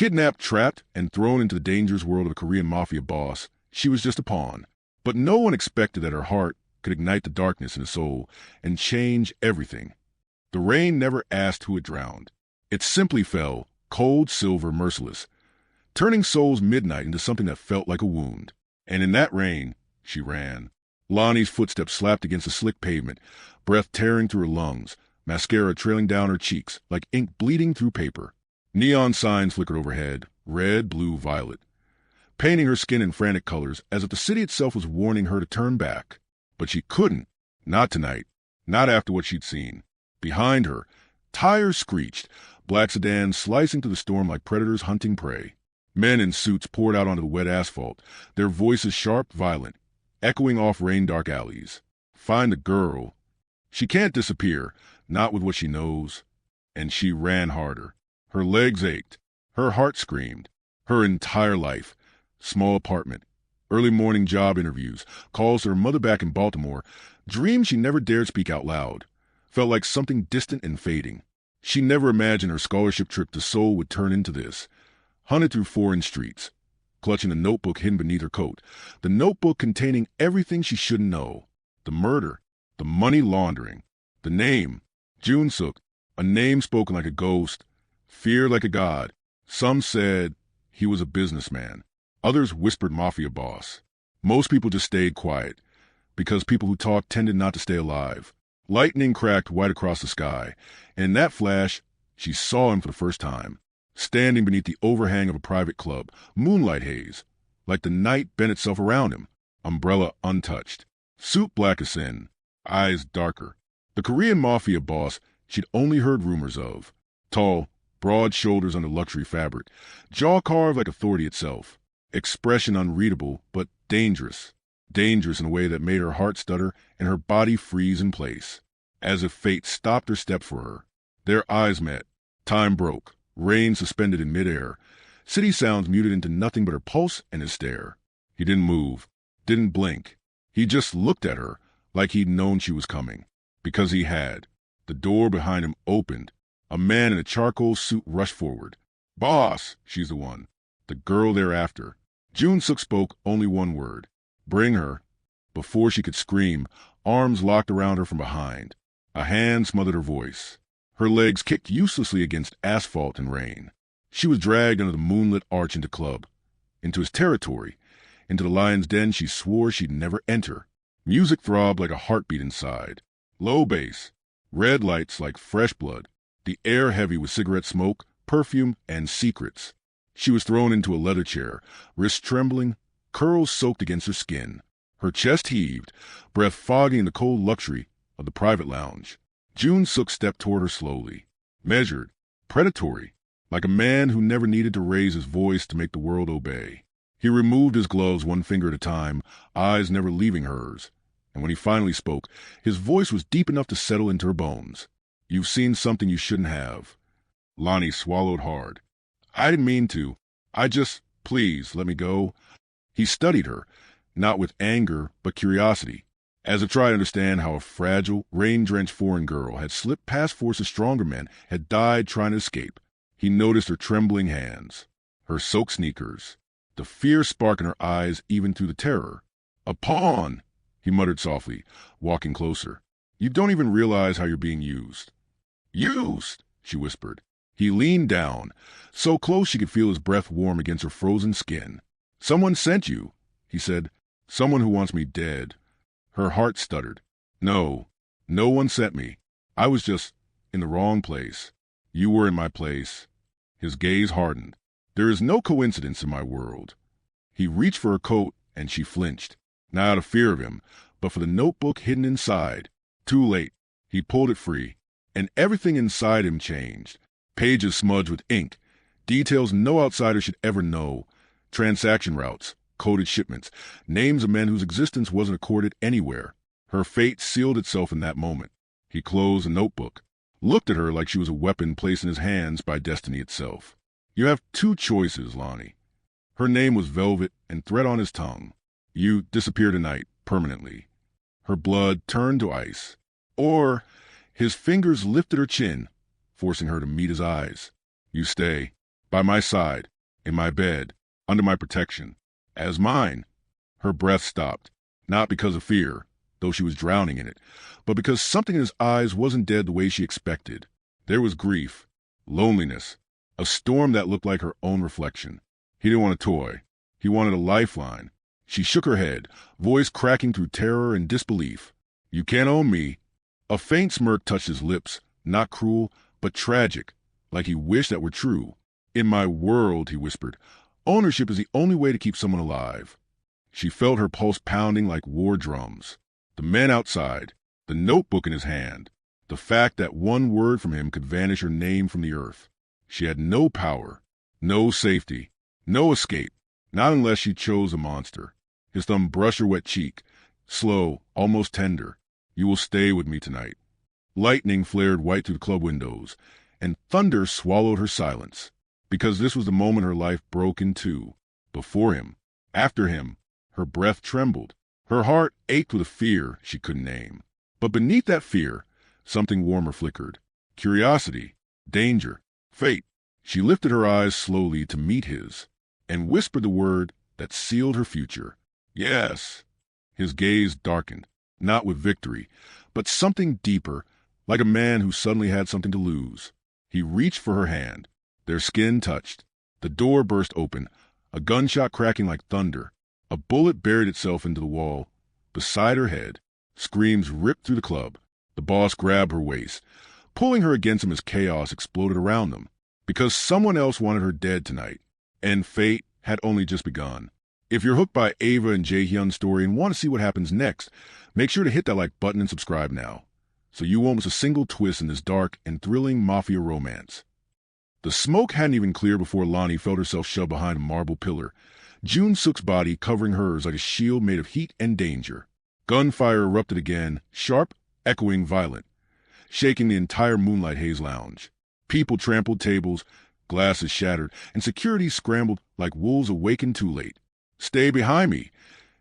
Kidnapped, trapped, and thrown into the dangerous world of a Korean Mafia boss, she was just a pawn. But no one expected that her heart could ignite the darkness in his soul and change everything. The rain never asked who it drowned. It simply fell, cold, silver, merciless, turning Seoul's midnight into something that felt like a wound. And in that rain, she ran. Lonnie's footsteps slapped against the slick pavement, breath tearing through her lungs, mascara trailing down her cheeks like ink bleeding through paper. Neon signs flickered overhead, red, blue, violet, painting her skin in frantic colors as if the city itself was warning her to turn back. But she couldn't. Not tonight. Not after what she'd seen. Behind her, tires screeched, black sedans slicing through the storm like predators hunting prey. Men in suits poured out onto the wet asphalt, their voices sharp, violent, echoing off rain-dark alleys. Find the girl. She can't disappear, not with what she knows. And she ran harder. Her legs ached. Her heart screamed. Her entire life. Small apartment. Early morning job interviews. Calls to her mother back in Baltimore. Dreams she never dared speak out loud. Felt like something distant and fading. She never imagined her scholarship trip to Seoul would turn into this. Hunted through foreign streets, clutching a notebook hidden beneath her coat. The notebook containing everything she shouldn't know. The murder. The money laundering. The name. Jun-suk. A name spoken like a ghost. Feared like a god. Some said he was a businessman. Others whispered mafia boss. Most people just stayed quiet, because people who talked tended not to stay alive. Lightning cracked white across the sky, and in that flash, she saw him for the first time, standing beneath the overhang of a private club, moonlight haze, like the night bent itself around him, umbrella untouched. Suit black as sin, eyes darker. The Korean mafia boss she'd only heard rumors of. Tall, broad shoulders under luxury fabric, jaw carved like authority itself. Expression unreadable, but dangerous. Dangerous in a way that made her heart stutter and her body freeze in place, as if fate stopped her step for her. Their eyes met. Time broke, rain suspended in midair, city sounds muted into nothing but her pulse and his stare. He didn't move, didn't blink. He just looked at her like he'd known she was coming. Because he had. The door behind him opened. A man in a charcoal suit rushed forward. Boss, she's the one. The girl thereafter. Jun-suk spoke only one word. Bring her. Before she could scream, arms locked around her from behind. A hand smothered her voice. Her legs kicked uselessly against asphalt and rain. She was dragged under the moonlit arch into club, into his territory, into the lion's den she swore she'd never enter. Music throbbed like a heartbeat inside. Low bass, red lights like fresh blood, the air heavy with cigarette smoke, perfume, and secrets. She was thrown into a leather chair, wrists trembling, curls soaked against her skin. Her chest heaved, breath fogging the cold luxury of the private lounge. Jun-suk stepped toward her slowly, measured, predatory, like a man who never needed to raise his voice to make the world obey. He removed his gloves one finger at a time, eyes never leaving hers. And when he finally spoke, his voice was deep enough to settle into her bones. You've seen something you shouldn't have. Lonnie swallowed hard. I didn't mean to. Please, let me go. He studied her, not with anger, but curiosity, as if trying to understand how a fragile, rain-drenched foreign girl had slipped past forces stronger men, had died trying to escape. He noticed her trembling hands, her soaked sneakers, the fear spark in her eyes even through the terror. A pawn, he muttered softly, walking closer. You don't even realize how you're being used. Used, she whispered. He leaned down, so close she could feel his breath warm against her frozen skin. Someone sent you, he said. Someone who wants me dead. Her heart stuttered. No one sent me. I was just in the wrong place. You were in my place. His gaze hardened. There is no coincidence in my world. He reached for her coat and she flinched, not out of fear of him, but for the notebook hidden inside. Too late. He pulled it free, and everything inside him changed. Pages smudged with ink, details no outsider should ever know, transaction routes, coded shipments, names of men whose existence wasn't accorded anywhere. Her fate sealed itself in that moment. He closed the notebook, looked at her like she was a weapon placed in his hands by destiny itself. You have two choices, Lonnie. Her name was velvet and thread on his tongue. You disappear tonight, permanently. Her blood turned to ice. Or his fingers lifted her chin, forcing her to meet his eyes. You stay, by my side, In my bed, under my protection. As mine. Her breath stopped, not because of fear, though she was drowning in it, but because something in his eyes wasn't dead the way she expected. There was grief, loneliness, a storm that looked like her own reflection. He didn't want a toy. He wanted a lifeline. She shook her head, voice cracking through terror and disbelief. You can't own me. A faint smirk touched his lips, not cruel, but tragic, like he wished that were true. In my world, he whispered, ownership is the only way to keep someone alive. She felt her pulse pounding like war drums. The man outside, the notebook in his hand, the fact that one word from him could vanish her name from the earth. She had no power, no safety, no escape, not unless she chose a monster. His thumb brushed her wet cheek, slow, almost tender. You will stay with me tonight. Lightning flared white through the club windows, and thunder swallowed her silence, because this was the moment her life broke in two. Before him, after him, her breath trembled. Her heart ached with a fear she couldn't name. But beneath that fear, something warmer flickered. Curiosity, danger, fate. She lifted her eyes slowly to meet his, and whispered the word that sealed her future. Yes. His gaze darkened, not with victory, but something deeper, like a man who suddenly had something to lose. He reached for her hand. Their skin touched. The door burst open, a gunshot cracking like thunder. A bullet buried itself into the wall. Beside her head, screams ripped through the club. The boss grabbed her waist, pulling her against him as chaos exploded around them. Because someone else wanted her dead tonight, and fate had only just begun. If you're hooked by Ava and Jae-Hyun's story and want to see what happens next, make sure to hit that like button and subscribe now, so you won't miss a single twist in this dark and thrilling mafia romance. The smoke hadn't even cleared before Lonnie felt herself shoved behind a marble pillar, Jun-Suk's body covering hers like a shield made of heat and danger. Gunfire erupted again, sharp, echoing, violent, shaking the entire Moonlight Haze lounge. People trampled tables, glasses shattered, and security scrambled like wolves awakened too late. Stay behind me,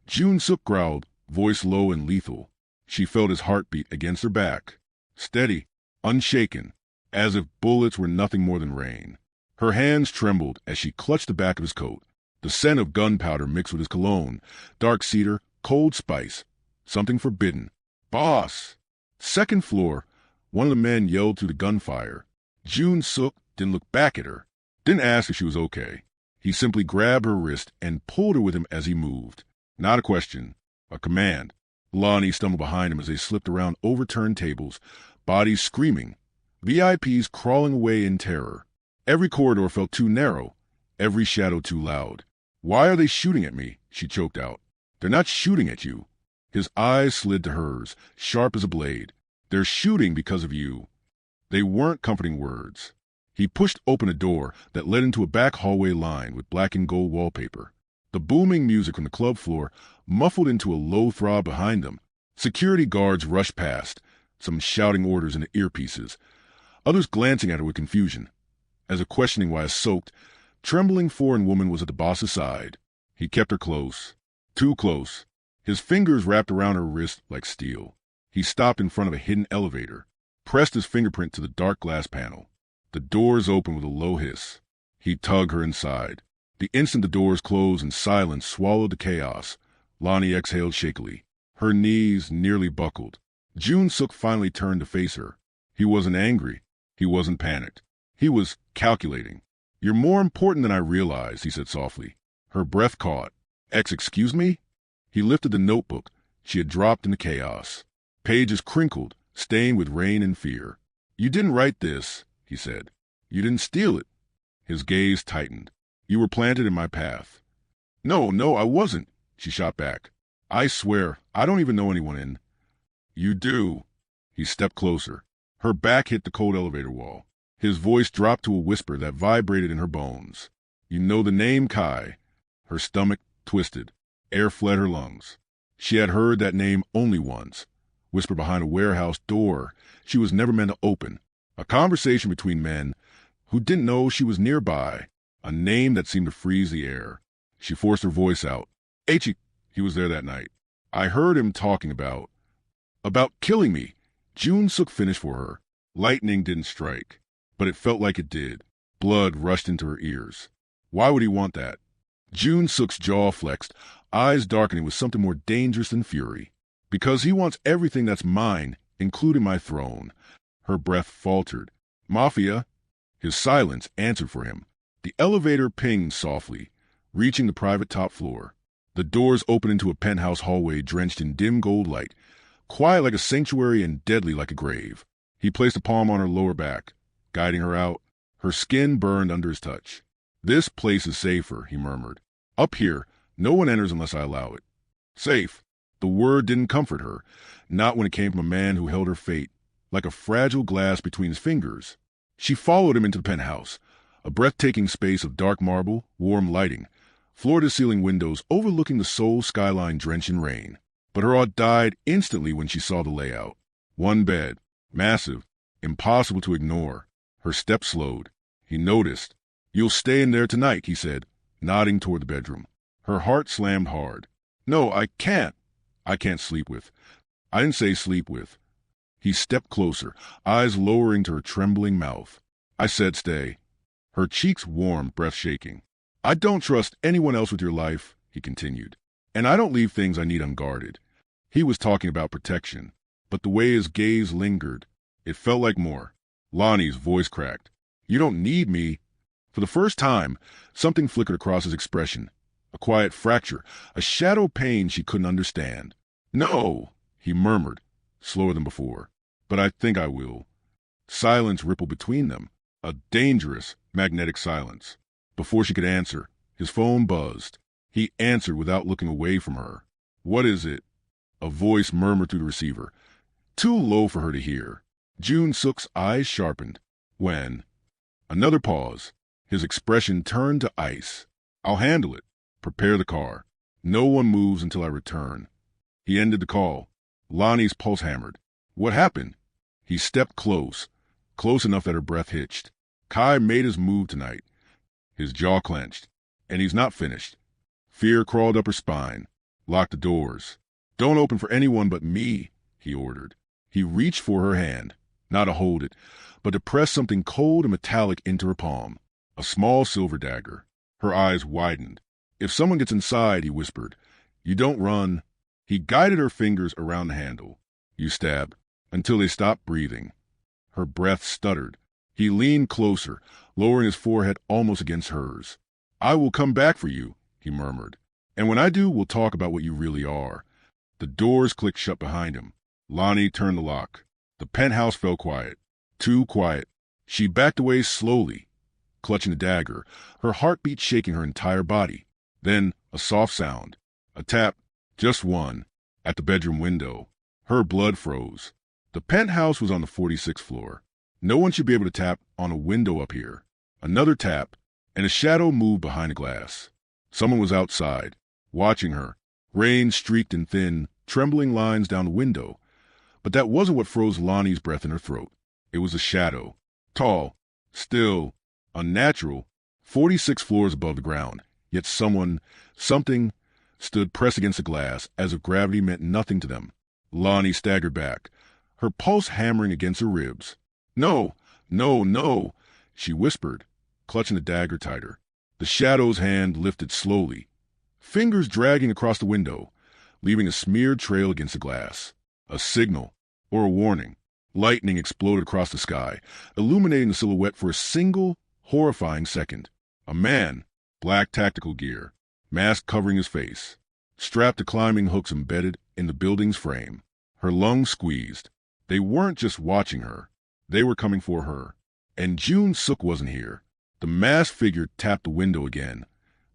Jun-Suk growled, voice low and lethal. She felt his heartbeat against her back, steady, unshaken, as if bullets were nothing more than rain. Her hands trembled as she clutched the back of his coat. The scent of gunpowder mixed with his cologne, dark cedar, cold spice, something forbidden. Boss! Second floor, one of the men yelled through the gunfire. Jun-Suk didn't look back at her, didn't ask if she was okay. He simply grabbed her wrist and pulled her with him as he moved. Not a question, a command. Lonnie stumbled behind him as they slipped around overturned tables, bodies screaming, VIPs crawling away in terror. Every corridor felt too narrow, every shadow too loud. Why are they shooting at me? She choked out. They're not shooting at you. His eyes slid to hers, sharp as a blade. They're shooting because of you. They weren't comforting words. He pushed open a door that led into a back hallway lined with black and gold wallpaper. The booming music from the club floor muffled into a low throb behind them. Security guards rushed past, some shouting orders into earpieces, others glancing at her with confusion, as if questioning why a soaked, trembling foreign woman was at the boss's side. He kept her close, too close, his fingers wrapped around her wrist like steel. He stopped in front of a hidden elevator, pressed his fingerprint to the dark glass panel. The doors opened with a low hiss. He tugged her inside. The instant the doors closed and silence swallowed the chaos, Lonnie exhaled shakily. Her knees nearly buckled. Jun-Suk finally turned to face her. He wasn't angry. He wasn't panicked. He was calculating. You're more important than I realized, he said softly. Her breath caught. Excuse me? He lifted the notebook she had dropped in the chaos. Pages crinkled, stained with rain and fear. You didn't write this, he said. You didn't steal it. His gaze tightened. You were planted in my path. No, I wasn't, she shot back. I swear, I don't even know anyone in. You do. He stepped closer. Her back hit the cold elevator wall. His voice dropped to a whisper that vibrated in her bones. You know the name Kai. Her stomach twisted. Air fled her lungs. She had heard that name only once, whispered behind a warehouse door she was never meant to open. A conversation between men who didn't know she was nearby, a name that seemed to freeze the air. She forced her voice out. H. He was there that night. I heard him talking about killing me. Jun-Suk finished for her. Lightning didn't strike, but it felt like it did. Blood rushed into her ears. Why would he want that? Jun-Suk's jaw flexed, eyes darkening with something more dangerous than fury. Because he wants everything that's mine, including my throne. Her breath faltered. Mafia? His silence answered for him. The elevator pinged softly, reaching the private top floor. The doors opened into a penthouse hallway drenched in dim gold light, quiet like a sanctuary and deadly like a grave. He placed a palm on her lower back, guiding her out. Her skin burned under his touch. This place is safer, he murmured. Up here, no one enters unless I allow it. Safe. The word didn't comfort her, not when it came from a man who held her fate, like a fragile glass between his fingers. She followed him into the penthouse, a breathtaking space of dark marble, warm lighting, floor-to-ceiling windows overlooking the Seoul skyline drenched in rain. But her awe died instantly when she saw the layout. One bed, massive, impossible to ignore. Her steps slowed. He noticed. You'll stay in there tonight, he said, nodding toward the bedroom. Her heart slammed hard. No, I can't. I can't sleep with. I didn't say sleep with. He stepped closer, eyes lowering to her trembling mouth. I said stay. Her cheeks warmed, breath shaking. I don't trust anyone else with your life, he continued. And I don't leave things I need unguarded. He was talking about protection, but the way his gaze lingered, it felt like more. Lonnie's voice cracked. You don't need me. For the first time, something flickered across his expression. A quiet fracture, a shadow pain she couldn't understand. No, he murmured, slower than before. But I think I will. Silence rippled between them, a dangerous, magnetic silence. Before she could answer, his phone buzzed. He answered without looking away from her. What is it? A voice murmured through the receiver, too low for her to hear. Jun-Suk's eyes sharpened. When? Another pause. His expression turned to ice. I'll handle it. Prepare the car. No one moves until I return. He ended the call. Lonnie's pulse hammered. What happened? He stepped close enough that her breath hitched. Kai made his move tonight. His jaw clenched. And he's not finished. Fear crawled up her spine. Lock the doors. Don't open for anyone but me, he ordered. He reached for her hand, not to hold it, but to press something cold and metallic into her palm. A small silver dagger. Her eyes widened. If someone gets inside, he whispered, you don't run. He guided her fingers around the handle. You stab, until they stopped breathing. Her breath stuttered. He leaned closer, lowering his forehead almost against hers. I will come back for you, he murmured. And when I do, we'll talk about what you really are. The doors clicked shut behind him. Lonnie turned the lock. The penthouse fell quiet. Too quiet. She backed away slowly, clutching the dagger, her heartbeat shaking her entire body. Then a soft sound. A tap, just one, at the bedroom window. Her blood froze. The penthouse was on the 46th floor. No one should be able to tap on a window up here. Another tap, and a shadow moved behind the glass. Someone was outside, watching her. Rain streaked in thin, trembling lines down the window. But that wasn't what froze Lonnie's breath in her throat. It was a shadow. Tall, still, unnatural, 46 floors above the ground. Yet something, stood pressed against the glass as if gravity meant nothing to them. Lonnie staggered back, her pulse hammering against her ribs. No, no, no, she whispered, clutching the dagger tighter. The shadow's hand lifted slowly, fingers dragging across the window, leaving a smeared trail against the glass. A signal, or a warning. Lightning exploded across the sky, illuminating the silhouette for a single, horrifying second. A man, black tactical gear, mask covering his face, strapped to climbing hooks embedded in the building's frame. Her lungs squeezed. They weren't just watching her. They were coming for her. And Jun-Suk wasn't here. The masked figure tapped the window again,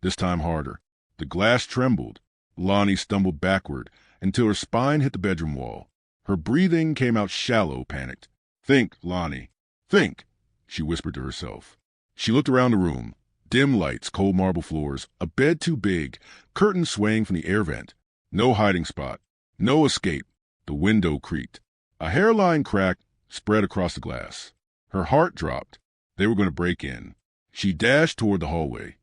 this time harder. The glass trembled. Lonnie stumbled backward until her spine hit the bedroom wall. Her breathing came out shallow, panicked. Think, Lonnie. Think, she whispered to herself. She looked around the room. Dim lights, cold marble floors, a bed too big, curtains swaying from the air vent. No hiding spot. No escape. The window creaked. A hairline crack spread across the glass. Her heart dropped. They were going to break in. She dashed toward the hallway,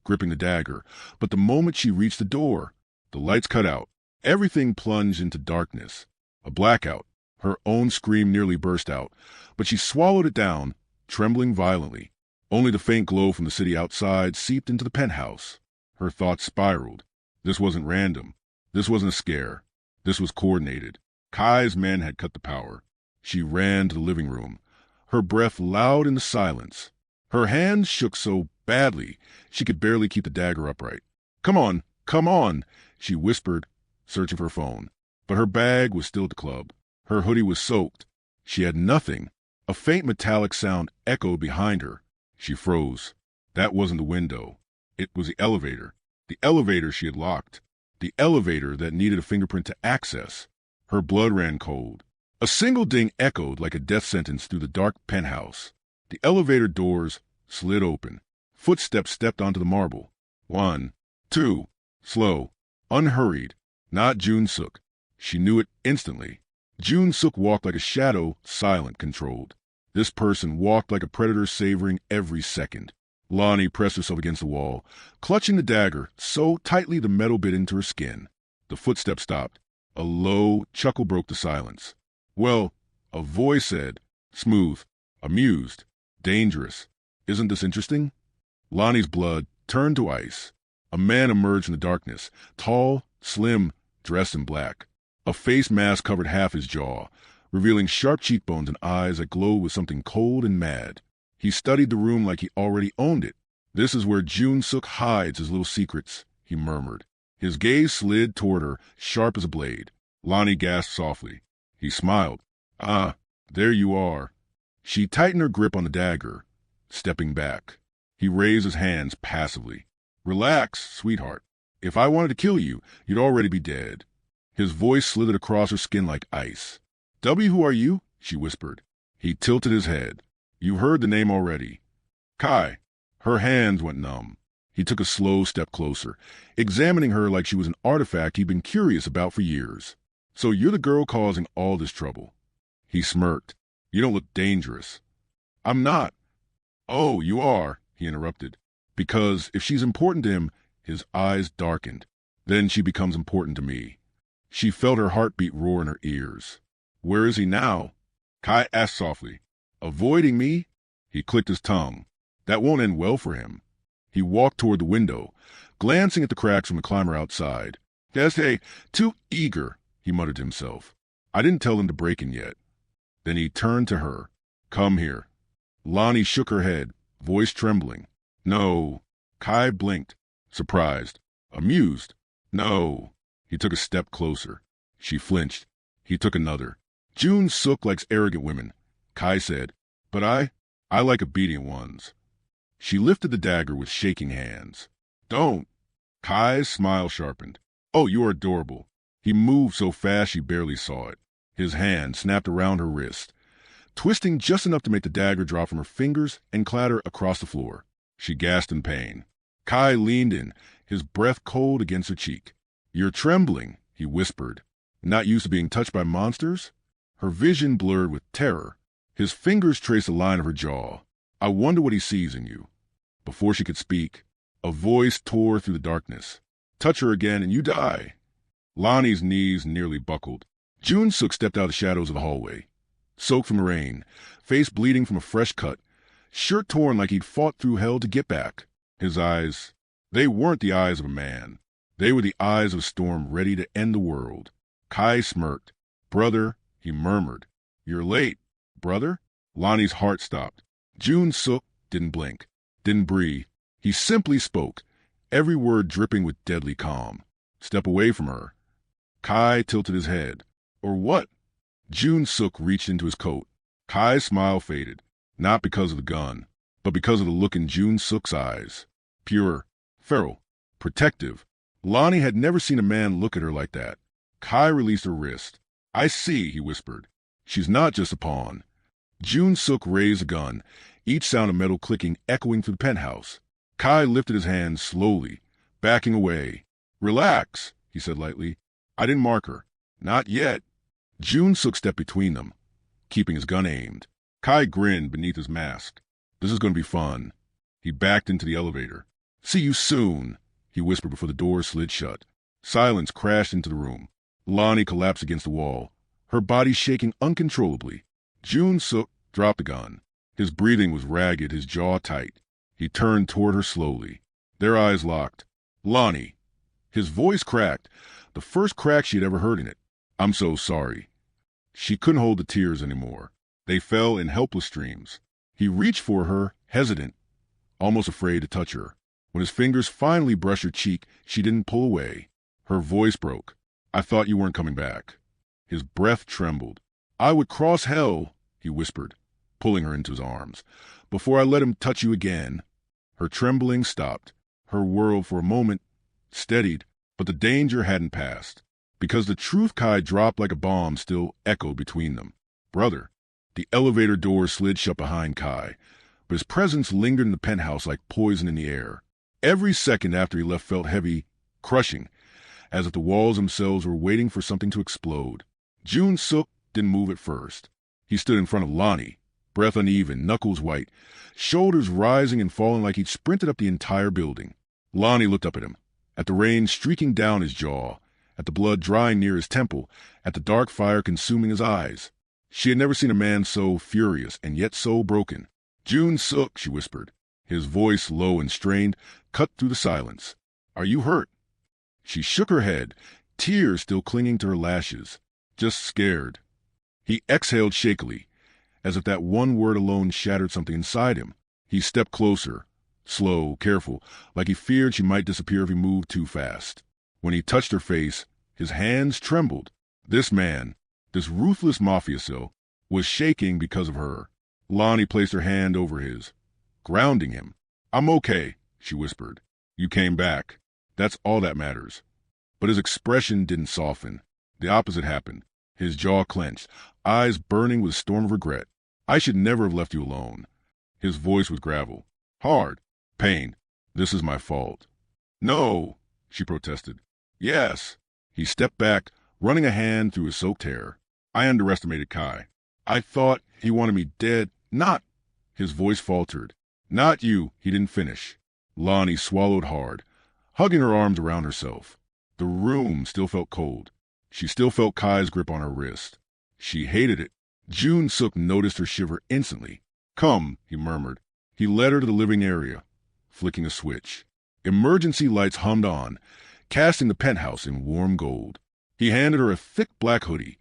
gripping the dagger. But the moment she reached the door, the lights cut out. Everything plunged into darkness. A blackout. Her own scream nearly burst out, but she swallowed it down, trembling violently. Only the faint glow from the city outside seeped into the penthouse. Her thoughts spiraled. This wasn't random. This wasn't a scare. This was coordinated. Kai's men had cut the power. She ran to the living room, her breath loud in the silence. Her hands shook so badly she could barely keep the dagger upright. Come on, she whispered, searching for her phone. But her bag was still at the club. Her hoodie was soaked. She had nothing. A faint metallic sound echoed behind her. She froze. That wasn't the window. It was the elevator. The elevator she had locked. The elevator that needed a fingerprint to access. Her blood ran cold. A single ding echoed like a death sentence through the dark penthouse. The elevator doors slid open. Footsteps stepped onto the marble. 1, 2, slow, unhurried. Not Jun-Suk. She knew it instantly. Jun-Suk walked like a shadow, silent, controlled. This person walked like a predator, savoring every second. Lonnie pressed herself against the wall, clutching the dagger so tightly the metal bit into her skin. The footsteps stopped. A low chuckle broke the silence. Well, a voice said, smooth, amused, dangerous. Isn't this interesting? Lonnie's blood turned to ice. A man emerged from the darkness, tall, slim, dressed in black. A face mask covered half his jaw, revealing sharp cheekbones and eyes that glowed with something cold and mad. He studied the room like he already owned it. This is where Jun-Suk hides his little secrets, he murmured. His gaze slid toward her, sharp as a blade. Lonnie gasped softly. He smiled. Ah, there you are. She tightened her grip on the dagger, stepping back. He raised his hands passively. Relax, sweetheart. If I wanted to kill you, you'd already be dead. His voice slithered across her skin like ice. Who are you? She whispered. He tilted his head. You've heard the name already. Kai. Her hands went numb. He took a slow step closer, examining her like she was an artifact he'd been curious about for years. So you're the girl causing all this trouble. He smirked. You don't look dangerous. I'm not. Oh, you are, he interrupted. Because if she's important to him, his eyes darkened. Then she becomes important to me. She felt her heartbeat roar in her ears. Where is he now? Kai asked softly. Avoiding me? He clicked his tongue. That won't end well for him. He walked toward the window, glancing at the cracks from the climber outside. Yes, hey, too eager, he muttered to himself. I didn't tell him to break in yet. Then he turned to her. Come here. Lonnie shook her head, voice trembling. No. Kai blinked, surprised, amused. No. He took a step closer. She flinched. He took another. Jun-Suk likes arrogant women, Kai said, but I like obedient ones. She lifted the dagger with shaking hands. Don't. Kai's smile sharpened. Oh, you are adorable. He moved so fast she barely saw it. His hand snapped around her wrist, twisting just enough to make the dagger drop from her fingers and clatter across the floor. She gasped in pain. Kai leaned in, his breath cold against her cheek. You're trembling, he whispered. Not used to being touched by monsters? Her vision blurred with terror. His fingers traced a line of her jaw. I wonder what he sees in you. Before she could speak, a voice tore through the darkness. Touch her again and you die. Lonnie's knees nearly buckled. Jun-Suk stepped out of the shadows of the hallway, soaked from rain, face bleeding from a fresh cut, shirt torn like he'd fought through hell to get back. His eyes, they weren't the eyes of a man. They were the eyes of a storm ready to end the world. Kai smirked. Brother, he murmured. You're late. Brother? Lonnie's heart stopped. Jun-Suk didn't blink, didn't breathe. He simply spoke, every word dripping with deadly calm. Step away from her. Kai tilted his head. Or what? Jun-Suk reached into his coat. Kai's smile faded, not because of the gun, but because of the look in Jun-Suk's eyes. Pure, feral, protective. Lonnie had never seen a man look at her like that. Kai released her wrist. I see, he whispered. She's not just a pawn. Jun-Suk raised a gun, each sound of metal clicking echoing through the penthouse. Kai lifted his hand slowly, backing away. Relax, he said lightly. I didn't mark her. Not yet. Jun-Suk stepped between them, keeping his gun aimed. Kai grinned beneath his mask. This is going to be fun. He backed into the elevator. See you soon, he whispered before the door slid shut. Silence crashed into the room. Lonnie collapsed against the wall, her body shaking uncontrollably. Jun-Suk dropped the gun. His breathing was ragged, his jaw tight. He turned toward her slowly. Their eyes locked. Lonnie. His voice cracked, the first crack she had ever heard in it. I'm so sorry. She couldn't hold the tears anymore. They fell in helpless streams. He reached for her, hesitant, almost afraid to touch her. When his fingers finally brushed her cheek, she didn't pull away. Her voice broke. I thought you weren't coming back. His breath trembled. I would cross hell, he whispered, pulling her into his arms, before I let him touch you again. Her trembling stopped. Her world for a moment steadied, but the danger hadn't passed, because the truth Kai dropped like a bomb still echoed between them. Brother. The elevator door slid shut behind Kai, but his presence lingered in the penthouse like poison in the air. Every second after he left felt heavy, crushing, as if the walls themselves were waiting for something to explode. Jun-Suk didn't move at first. He stood in front of Lonnie, breath uneven, knuckles white, shoulders rising and falling like he'd sprinted up the entire building. Lonnie looked up at him, at the rain streaking down his jaw, at the blood drying near his temple, at the dark fire consuming his eyes. She had never seen a man so furious and yet so broken. Jun-Suk, she whispered. His voice, low and strained, cut through the silence. Are you hurt? She shook her head, tears still clinging to her lashes. Just scared. He exhaled shakily, as if that one word alone shattered something inside him. He stepped closer, slow, careful, like he feared she might disappear if he moved too fast. When he touched her face, his hands trembled. This man, this ruthless Mafia cell, was shaking because of her. Lonnie placed her hand over his, grounding him. I'm okay, she whispered. You came back. That's all that matters. But his expression didn't soften. The opposite happened. His jaw clenched, eyes burning with a storm of regret. I should never have left you alone. His voice was gravel. Hard. Pain. This is my fault. No, she protested. Yes. He stepped back, running a hand through his soaked hair. I underestimated Kai. I thought he wanted me dead. Not. His voice faltered. Not you. He didn't finish. Lonnie swallowed hard, hugging her arms around herself. The room still felt cold. She still felt Kai's grip on her wrist. She hated it. Jun-Suk noticed her shiver instantly. Come, he murmured. He led her to the living area, flicking a switch. Emergency lights hummed on, casting the penthouse in warm gold. He handed her a thick black hoodie,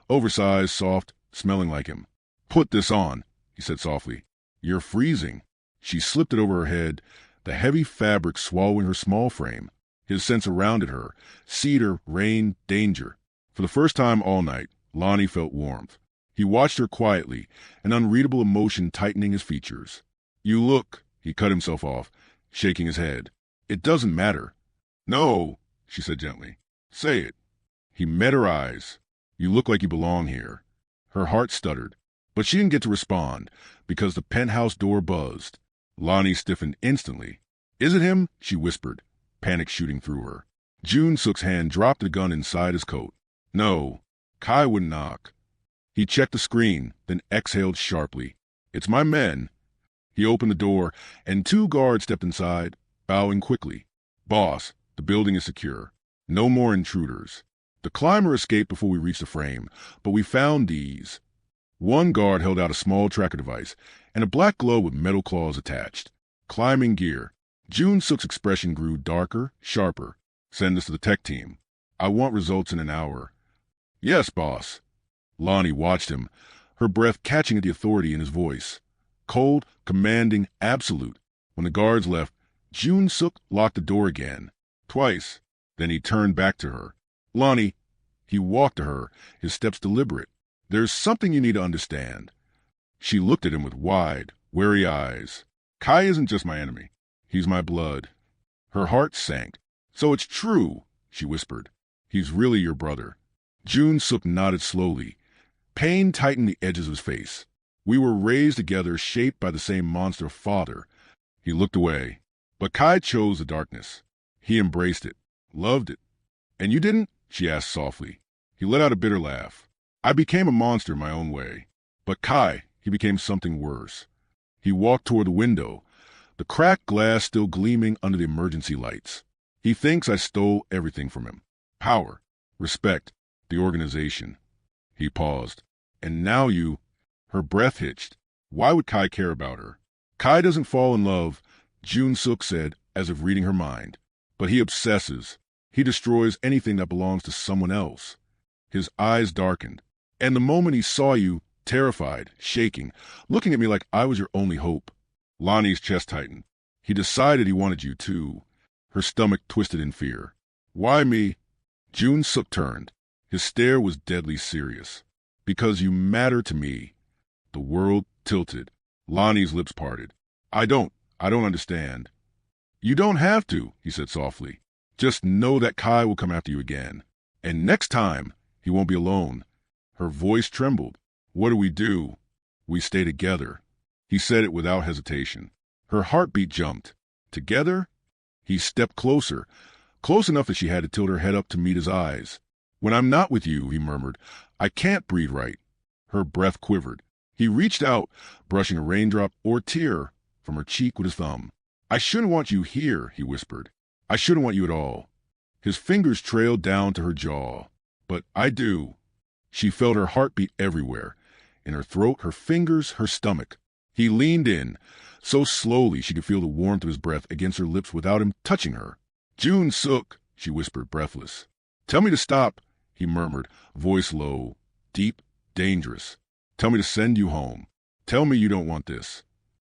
oversized, soft, smelling like him. Put this on, he said softly. You're freezing. She slipped it over her head, the heavy fabric swallowing her small frame. His scent surrounded her, cedar, rain, danger. For the first time all night, Lonnie felt warmth. He watched her quietly, an unreadable emotion tightening his features. You look, he cut himself off, shaking his head. It doesn't matter. No, she said gently. Say it. He met her eyes. You look like you belong here. Her heart stuttered, but she didn't get to respond because the penthouse door buzzed. Lonnie stiffened instantly. Is it him? She whispered, panic shooting through her. Jun-Suk's hand dropped the gun inside his coat. No, Kai wouldn't knock. He checked the screen, then exhaled sharply. It's my men. He opened the door, and 2 guards stepped inside, bowing quickly. Boss, the building is secure. No more intruders. The climber escaped before we reached the frame, but we found these. One guard held out a small tracker device and a black glove with metal claws attached. Climbing gear. Jun-Suk's expression grew darker, sharper. Send this to the tech team. I want results in an hour. Yes, boss. Lonnie watched him, her breath catching at the authority in his voice. Cold, commanding, absolute. When the guards left, Jun-Suk locked the door again. Twice. Then he turned back to her. Lonnie, he walked to her, his steps deliberate. There's something you need to understand. She looked at him with wide, wary eyes. Kai isn't just my enemy. He's my blood. Her heart sank. So it's true, she whispered. He's really your brother. Jun-Suk nodded slowly. Pain tightened the edges of his face. We were raised together, shaped by the same monster father. He looked away. But Kai chose the darkness. He embraced it, loved it. And you didn't? She asked softly. He let out a bitter laugh. I became a monster my own way. But Kai, he became something worse. He walked toward the window, the cracked glass still gleaming under the emergency lights. He thinks I stole everything from him. Power, respect, the organization. He paused. And now you... Her breath hitched. Why would Kai care about her? Kai doesn't fall in love Jun-suk said, as if reading her mind. But he obsesses. He destroys anything that belongs to someone else. His eyes darkened. And the moment he saw you, terrified, shaking, looking at me like I was your only hope. Lonnie's chest tightened. He decided he wanted you too. Her stomach twisted in fear. Why me? Jun-suk turned. His stare was deadly serious. Because you matter to me. The world tilted. Lonnie's lips parted. I don't understand. You don't have to, he said softly. Just know that Kai will come after you again. And next time, he won't be alone. Her voice trembled. What do? We stay together. He said it without hesitation. Her heartbeat jumped. Together? He stepped closer, close enough that she had to tilt her head up to meet his eyes. When I'm not with you, he murmured, I can't breathe right. Her breath quivered. He reached out, brushing a raindrop or tear from her cheek with his thumb. I shouldn't want you here, he whispered. I shouldn't want you at all. His fingers trailed down to her jaw. But I do. She felt her heartbeat everywhere. In her throat, her fingers, her stomach. He leaned in, so slowly she could feel the warmth of his breath against her lips without him touching her. Jun-suk, she whispered, breathless. Tell me to stop, he murmured, voice low, deep, dangerous. Tell me to send you home. Tell me you don't want this.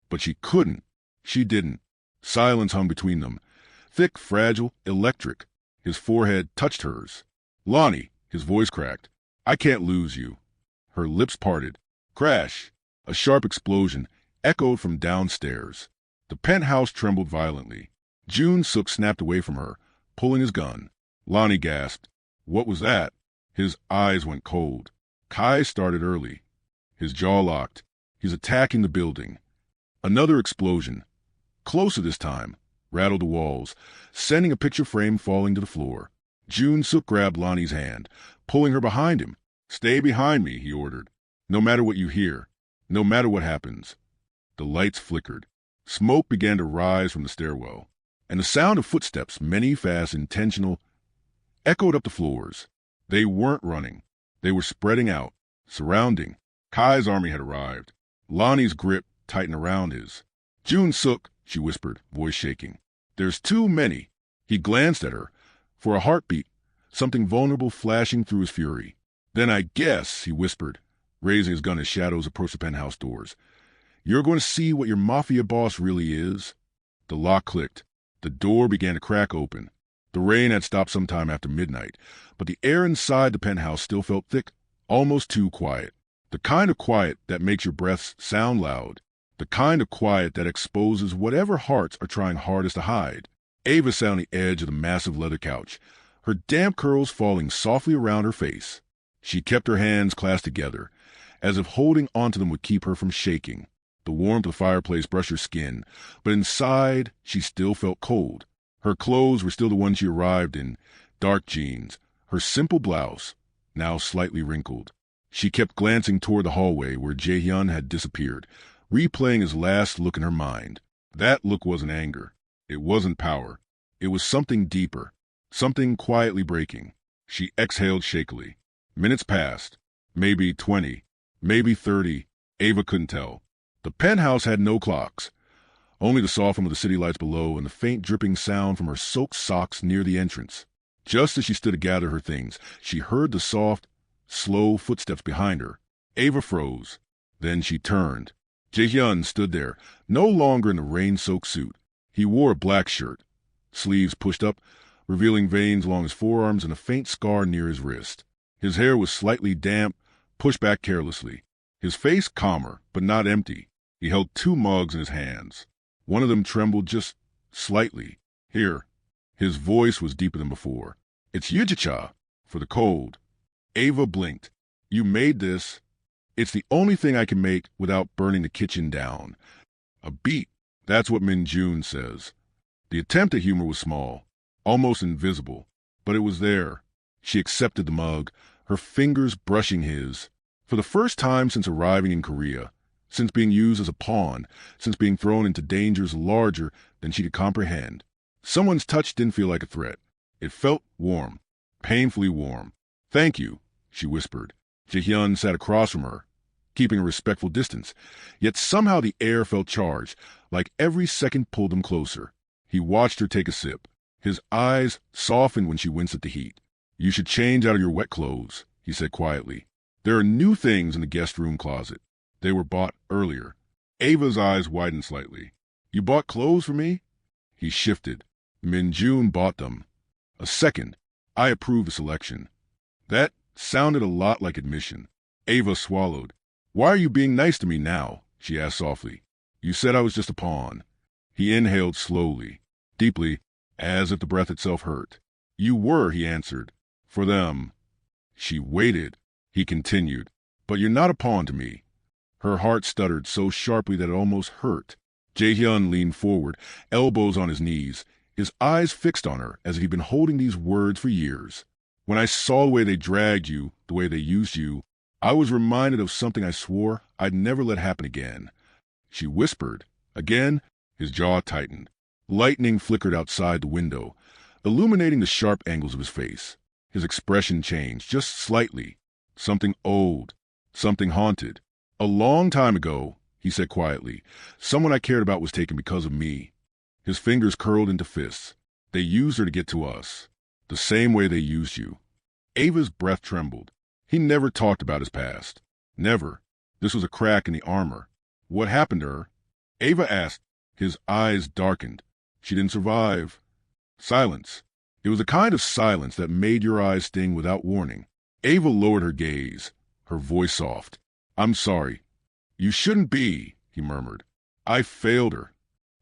But she couldn't. She didn't. Silence hung between them. Thick, fragile, electric. His forehead touched hers. Lonnie, his voice cracked. I can't lose you. Her lips parted. Crash. A sharp explosion echoed from downstairs. The penthouse trembled violently. Jun-suk snapped away from her, pulling his gun. Lonnie gasped. What was that? His eyes went cold. Kai started early. His jaw locked. He's attacking the building. Another explosion. Closer this time. Rattled the walls, sending a picture frame falling to the floor. Jun-suk grabbed Lonnie's hand, pulling her behind him. Stay behind me, he ordered. No matter what you hear. No matter what happens. The lights flickered. Smoke began to rise from the stairwell, and the sound of footsteps, many fast, intentional, echoed up the floors. They weren't running. They were spreading out, surrounding. Kai's army had arrived. Lonnie's grip tightened around his. Jun-suk, she whispered, voice shaking. There's too many. He glanced at her. For a heartbeat, something vulnerable flashing through his fury. Then I guess, he whispered, raising his gun as shadows approached the penthouse doors. You're going to see what your Mafia boss really is. The lock clicked. The door began to crack open. The rain had stopped sometime after midnight, but the air inside the penthouse still felt thick, almost too quiet. The kind of quiet that makes your breaths sound loud. The kind of quiet that exposes whatever hearts are trying hardest to hide. Ava sat on the edge of the massive leather couch, her damp curls falling softly around her face. She kept her hands clasped together, as if holding onto them would keep her from shaking. The warmth of the fireplace brushed her skin, but inside she still felt cold. Her clothes were still the ones she arrived in, dark jeans, her simple blouse, now slightly wrinkled. She kept glancing toward the hallway where Jae-Hyun had disappeared, replaying his last look in her mind. That look wasn't anger. It wasn't power. It was something deeper, something quietly breaking. She exhaled shakily. Minutes passed. Maybe 20, maybe 30. Ava couldn't tell. The penthouse had no clocks, only the soft hum of the city lights below and the faint dripping sound from her soaked socks near the entrance. Just as she stood to gather her things, she heard the soft, slow footsteps behind her. Ava froze. Then she turned. Jae-Hyun stood there, no longer in the rain-soaked suit. He wore a black shirt, sleeves pushed up, revealing veins along his forearms and a faint scar near his wrist. His hair was slightly damp, pushed back carelessly. His face calmer, but not empty. He held 2 mugs in his hands. One of them trembled just slightly. Here. His voice was deeper than before. It's yujicha, for the cold. Ava blinked. You made this. It's the only thing I can make without burning the kitchen down. A beat. That's what Min Jun says. The attempt at humor was small, almost invisible, but it was there. She accepted the mug, her fingers brushing his. For the first time since arriving in Korea, since being used as a pawn, since being thrown into dangers larger than she could comprehend. Someone's touch didn't feel like a threat. It felt warm, painfully warm. Thank you, she whispered. Jae-Hyun sat across from her. keeping a respectful distance. Yet somehow the air felt charged, like every second pulled him closer. He watched her take a sip. His eyes softened when she winced at the heat. "You should change out of your wet clothes," he said quietly. "There are new things in the guest room closet. They were bought earlier." Ava's eyes widened slightly. "You bought clothes for me?" He shifted. "Min-June bought them." A second. "I approve the selection." That sounded a lot like admission. Ava swallowed. "Why are you being nice to me now?" she asked softly. "You said I was just a pawn." He inhaled slowly, deeply, as if the breath itself hurt. "You were," he answered. "For them." She waited. He continued. "But you're not a pawn to me." Her heart stuttered so sharply that it almost hurt. Jae-Hyun leaned forward, elbows on his knees, his eyes fixed on her as if he'd been holding these words for years. "When I saw the way they dragged you, the way they used you, I was reminded of something I swore I'd never let happen again." She whispered. Again, his jaw tightened. Lightning flickered outside the window, illuminating the sharp angles of his face. His expression changed, just slightly. Something old, something haunted. "A long time ago," he said quietly, "someone I cared about was taken because of me." His fingers curled into fists. "They used her to get to us, the same way they used you." Ava's breath trembled. He never talked about his past. Never. This was a crack in the armor. "What happened to her?" Ava asked. His eyes darkened. "She didn't survive." Silence. It was a kind of silence that made your eyes sting without warning. Ava lowered her gaze, her voice soft. "I'm sorry." "You shouldn't be," he murmured. "I failed her."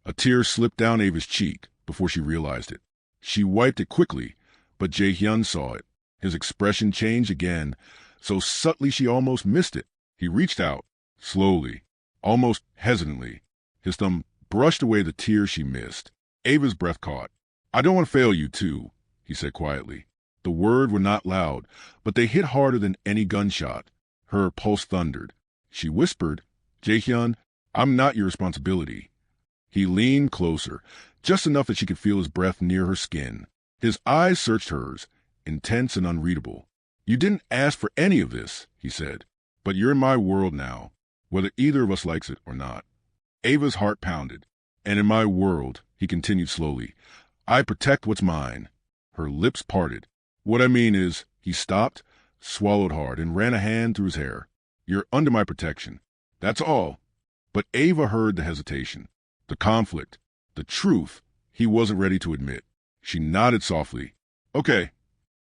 A tear slipped down Ava's cheek before she realized it. She wiped it quickly, but Jae-Hyun saw it. His expression changed again, so subtly she almost missed it. He reached out, slowly, almost hesitantly. His thumb brushed away the tears she missed. Ava's breath caught. "I don't want to fail you, too," he said quietly. The words were not loud, but they hit harder than any gunshot. Her pulse thundered. She whispered, "Jae-Hyun, I'm not your responsibility." He leaned closer, just enough that she could feel his breath near her skin. His eyes searched hers, intense and unreadable. "You didn't ask for any of this," he said, "but you're in my world now, whether either of us likes it or not." Ava's heart pounded. "And in my world," he continued slowly, "I protect what's mine." Her lips parted. "What I mean is," he stopped, swallowed hard, and ran a hand through his hair. "You're under my protection. That's all." But Ava heard the hesitation, the conflict, the truth he wasn't ready to admit. She nodded softly. "Okay."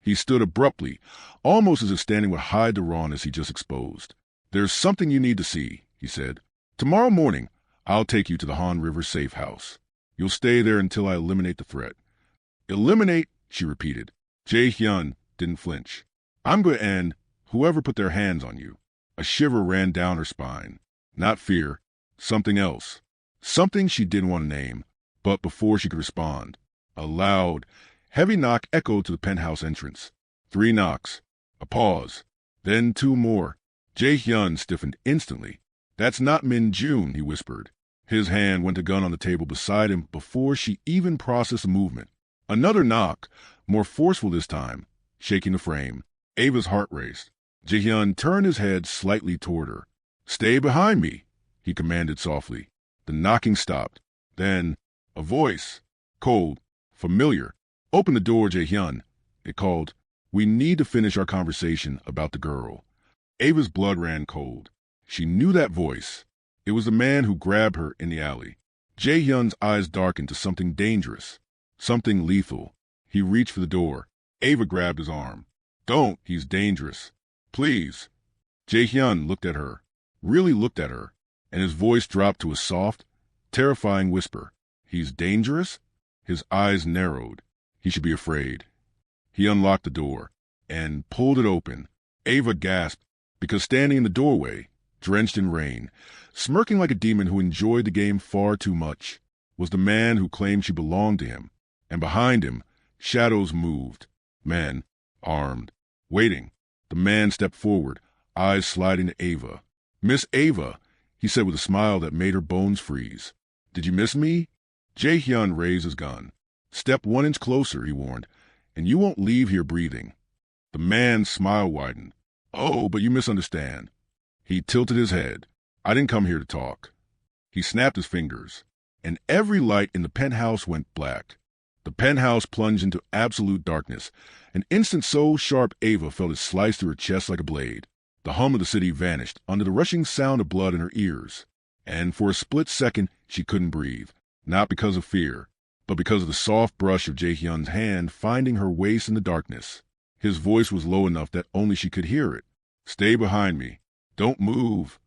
He stood abruptly, almost as if standing would hide the rawness he just exposed. "There's something you need to see," he said. "Tomorrow morning, I'll take you to the Han River safe house. You'll stay there until I eliminate the threat." "Eliminate," she repeated. Jae-Hyun didn't flinch. "I'm going to end whoever put their hands on you." A shiver ran down her spine. Not fear, something else. Something she didn't want to name. But before she could respond, a loud, heavy knock echoed to the penthouse entrance. 3 knocks. A pause. Then 2 more. Jae-Hyun stiffened instantly. "That's not Min-June," he whispered. His hand went to gun on the table beside him before she even processed the movement. Another knock, more forceful this time, shaking the frame. Ava's heart raced. Jae-Hyun turned his head slightly toward her. "Stay behind me," he commanded softly. The knocking stopped. Then a voice, cold, familiar. "Open the door, Jae-Hyun," it called. "We need to finish our conversation about the girl." Ava's blood ran cold. She knew that voice. It was the man who grabbed her in the alley. Jae-Hyun's eyes darkened to something dangerous, something lethal. He reached for the door. Ava grabbed his arm. "Don't, he's dangerous. Please." Jae-Hyun looked at her, really looked at her, and his voice dropped to a soft, terrifying whisper. "He's dangerous?" His eyes narrowed. He should be afraid. He unlocked the door and pulled it open. Ava gasped, because standing in the doorway, drenched in rain, smirking like a demon who enjoyed the game far too much, was the man who claimed she belonged to him. And behind him, shadows moved. Men, armed, waiting. The man stepped forward, eyes sliding to Ava. "Miss Ava," he said with a smile that made her bones freeze. "Did you miss me?" Jae-Hyun raised his gun. "Step 1 inch closer," he warned, "and you won't leave here breathing." The man's smile widened. "Oh, but you misunderstand." He tilted his head. I didn't come here to talk. He snapped his fingers, and every light in the penthouse went black. The penthouse plunged into absolute darkness. An instant so sharp Ava felt it slice through her chest like a blade. The hum of the city vanished under the rushing sound of blood in her ears. And for a split second, she couldn't breathe. Not because of fear, but because of the soft brush of Jae-Hyun's hand finding her waist in the darkness. His voice was low enough that only she could hear it. Stay behind me. Don't move.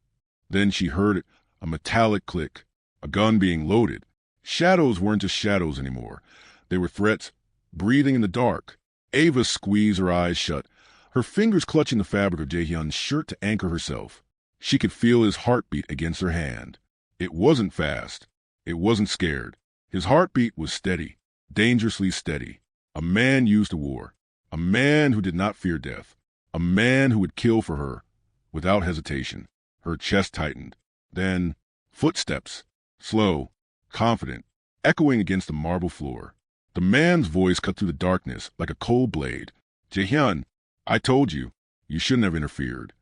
Then she heard it, a metallic click, a gun being loaded. Shadows weren't just shadows anymore. They were threats, breathing in the dark. Ava squeezed her eyes shut, her fingers clutching the fabric of Jae-Hyun's shirt to anchor herself. She could feel his heartbeat against her hand. It wasn't fast. It wasn't scared. His heartbeat was steady, dangerously steady. A man used to war. A man who did not fear death. A man who would kill for her, without hesitation. Her chest tightened. Then, footsteps. Slow, confident, echoing against the marble floor. The man's voice cut through the darkness like a cold blade. Jae-Hyun, I told you, you shouldn't have interfered.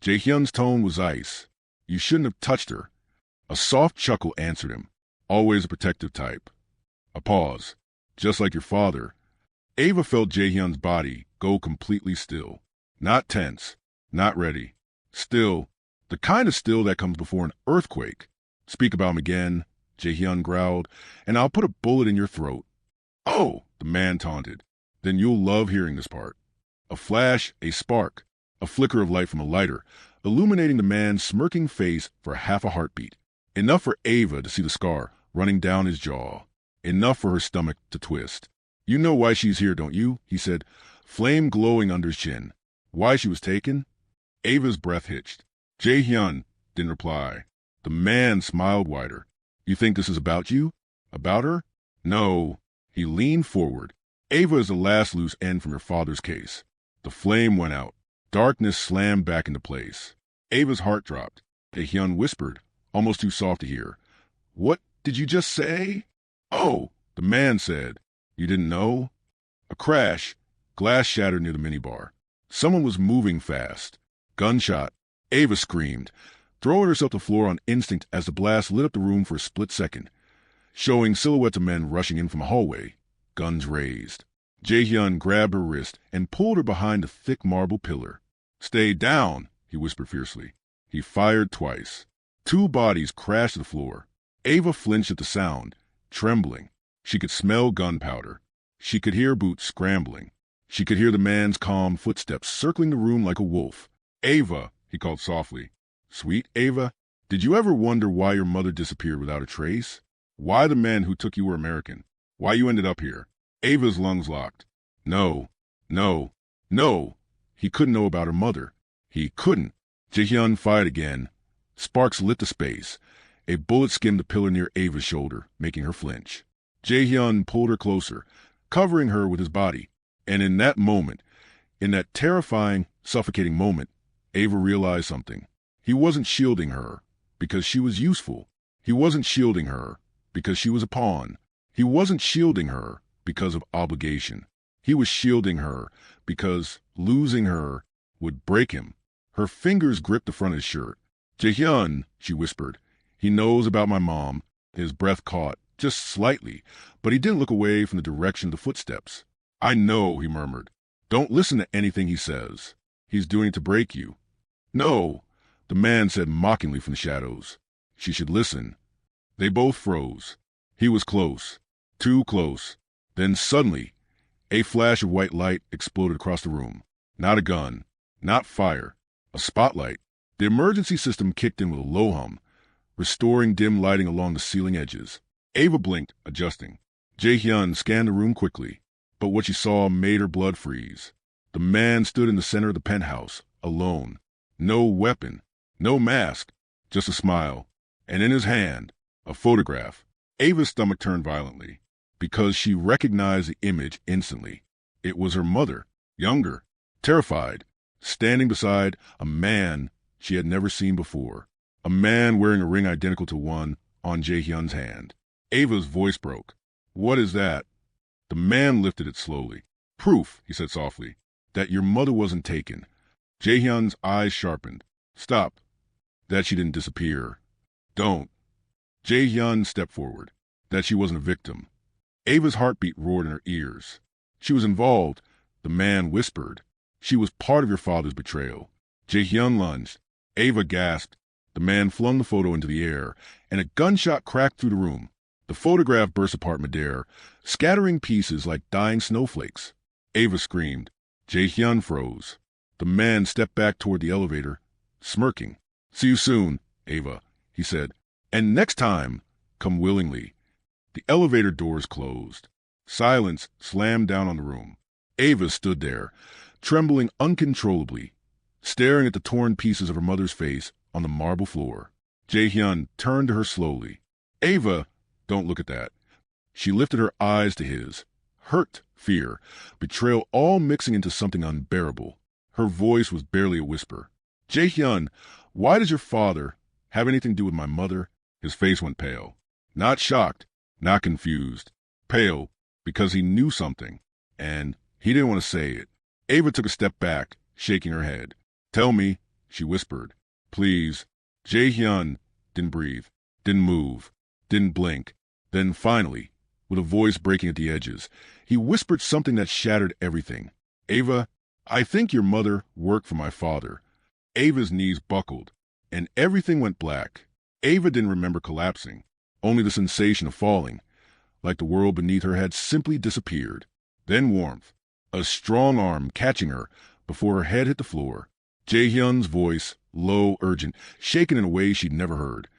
Jae-Hyun's tone was ice. You shouldn't have touched her. A soft chuckle answered him, always a protective type. A pause, just like your father. Ava felt Jae-Hyun's body go completely still. Not tense, not ready. Still, the kind of still that comes before an earthquake. Speak about him again, Jae-Hyun growled, and I'll put a bullet in your throat. Oh, the man taunted. Then you'll love hearing this part. A flash, a spark, a flicker of light from a lighter, illuminating the man's smirking face for half a heartbeat. Enough for Ava to see the scar running down his jaw. Enough for her stomach to twist. You know why she's here, don't you? He said, flame glowing under his chin. Why she was taken? Ava's breath hitched. Jae-Hyun didn't reply. The man smiled wider. You think this is about you? About her? No. He leaned forward. Ava is the last loose end from your father's case. The flame went out. Darkness slammed back into place. Ava's heart dropped. Jae-Hyun whispered, almost too soft to hear. What did you just say? Oh, the man said. You didn't know? A crash. Glass shattered near the minibar. Someone was moving fast. Gunshot. Ava screamed, throwing herself to the floor on instinct as the blast lit up the room for a split second, showing silhouettes of men rushing in from a hallway, guns raised. Jae-Hyun grabbed her wrist and pulled her behind a thick marble pillar. Stay down, he whispered fiercely. He fired twice. Two bodies crashed to the floor. Ava flinched at the sound, trembling. She could smell gunpowder. She could hear boots scrambling. She could hear the man's calm footsteps circling the room like a wolf. Ava, he called softly. Sweet Ava, did you ever wonder why your mother disappeared without a trace? Why the men who took you were American? Why you ended up here? Ava's lungs locked. No, no, no. He couldn't know about her mother. He couldn't. Jae-Hyun fired again. Sparks lit the space. A bullet skimmed the pillar near Ava's shoulder, making her flinch. Jae-Hyun pulled her closer, covering her with his body. And in that moment, in that terrifying, suffocating moment, Ava realized something. He wasn't shielding her because she was useful. He wasn't shielding her because she was a pawn. He wasn't shielding her because of obligation. He was shielding her because losing her would break him. Her fingers gripped the front of his shirt. Jae-Hyun, she whispered. He knows about my mom. His breath caught, just slightly, but he didn't look away from the direction of the footsteps. I know, he murmured. Don't listen to anything he says. He's doing it to break you. No, the man said mockingly from the shadows. She should listen. They both froze. He was close. Too close. Then suddenly, a flash of white light exploded across the room. Not a gun. Not fire. A spotlight. The emergency system kicked in with a low hum, restoring dim lighting along the ceiling edges. Ava blinked, adjusting. Jae-Hyun scanned the room quickly, but what she saw made her blood freeze. The man stood in the center of the penthouse, alone. No weapon, no mask, just a smile. And in his hand, a photograph. Ava's stomach turned violently, because she recognized the image instantly. It was her mother, younger, terrified, standing beside a man she had never seen before. A man wearing a ring identical to one on Jae-Hyun's hand. Ava's voice broke. What is that? The man lifted it slowly. Proof, he said softly, that your mother wasn't taken. Jae-Hyun's eyes sharpened. Stop. That she didn't disappear. Don't. Jae-Hyun stepped forward. That she wasn't a victim. Ava's heartbeat roared in her ears. She was involved, the man whispered. She was part of your father's betrayal. Jae-Hyun lunged. Ava gasped. The man flung the photo into the air, and a gunshot cracked through the room. The photograph burst apart midair, scattering pieces like dying snowflakes. Ava screamed. Jae-Hyun froze. The man stepped back toward the elevator, smirking. "See you soon, Ava," he said. "And next time, come willingly." The elevator doors closed. Silence slammed down on the room. Ava stood there, trembling uncontrollably, staring at the torn pieces of her mother's face on the marble floor. Jae-Hyun turned to her slowly. "Ava, don't look at that." She lifted her eyes to his. Hurt, fear, betrayal all mixing into something unbearable. Her voice was barely a whisper. "Jae-Hyun, why does your father have anything to do with my mother?" His face went pale. Not shocked, not confused. Pale because he knew something, and he didn't want to say it. Ava took a step back, shaking her head. "Tell me," she whispered. "Please." Jae-Hyun didn't breathe, didn't move, didn't blink. Then finally, with a voice breaking at the edges, he whispered something that shattered everything. "Ava, I think your mother worked for my father." Ava's knees buckled, and everything went black. Ava didn't remember collapsing, only the sensation of falling, like the world beneath her had simply disappeared. Then warmth, a strong arm catching her before her head hit the floor. Jae-Hyun's voice, low, urgent, shaken in a way she'd never heard,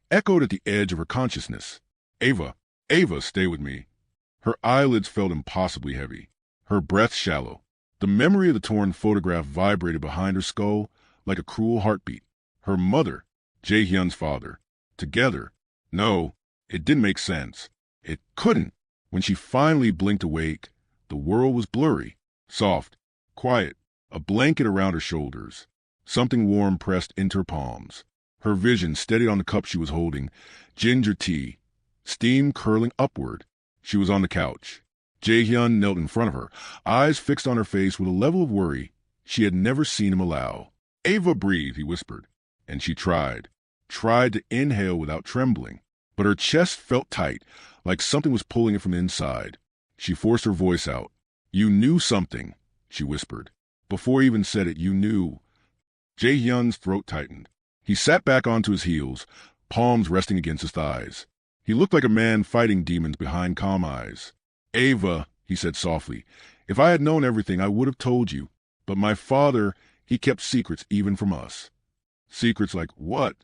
echoed at the edge of her consciousness. "Ava, Ava, stay with me." Her eyelids felt impossibly heavy, her breath shallow. The memory of the torn photograph vibrated behind her skull like a cruel heartbeat. Her mother, Jae-Hyun's father, together. No, it didn't make sense. It couldn't. When she finally blinked awake, the world was blurry, soft, quiet, a blanket around her shoulders. Something warm pressed into her palms. Her vision steadied on the cup she was holding, ginger tea, steam curling upward. She was on the couch. Jae-Hyun knelt in front of her, eyes fixed on her face with a level of worry she had never seen him allow. "Ava, breathe," he whispered, and she tried to inhale without trembling, but her chest felt tight, like something was pulling it from inside. She forced her voice out. "You knew something," she whispered. "Before he even said it, you knew." Jae-Hyun's throat tightened. He sat back onto his heels, palms resting against his thighs. He looked like a man fighting demons behind calm eyes. "Ava," he said softly, "if I had known everything, I would have told you. But my father, he kept secrets even from us." "Secrets like what?"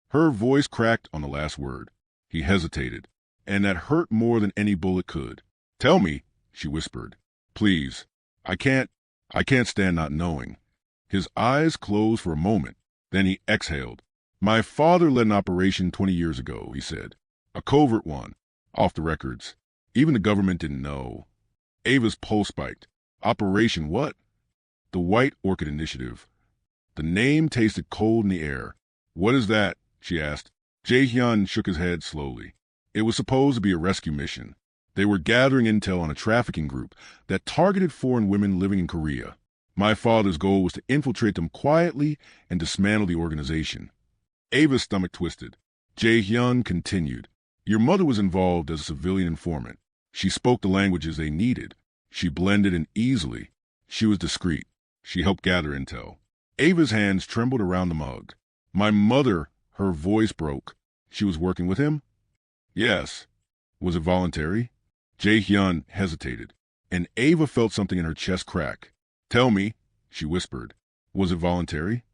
Her voice cracked on the last word. He hesitated, and that hurt more than any bullet could. "Tell me," she whispered. "Please. I can't stand not knowing." His eyes closed for a moment. Then he exhaled. "My father led an operation 20 years ago," he said. "A covert one, off the records. Even the government didn't know." Ava's pulse spiked. "Operation what?" "The White Orchid Initiative." The name tasted cold in the air. "What is that?" she asked. Jae-Hyun shook his head slowly. It was supposed to be a rescue mission. They were gathering intel on a trafficking group that targeted foreign women living in Korea. My father's goal was to infiltrate them quietly and dismantle the organization. Ava's stomach twisted. Jae-Hyun continued. "Your mother was involved as a civilian informant. She spoke the languages they needed. She blended in easily. She was discreet. She helped gather intel." Ava's hands trembled around the mug. "My mother," her voice broke. "She was working with him?" "Yes." "Was it voluntary?" Jae-Hyun hesitated, and Ava felt something in her chest crack. "Tell me," she whispered. "Was it voluntary?"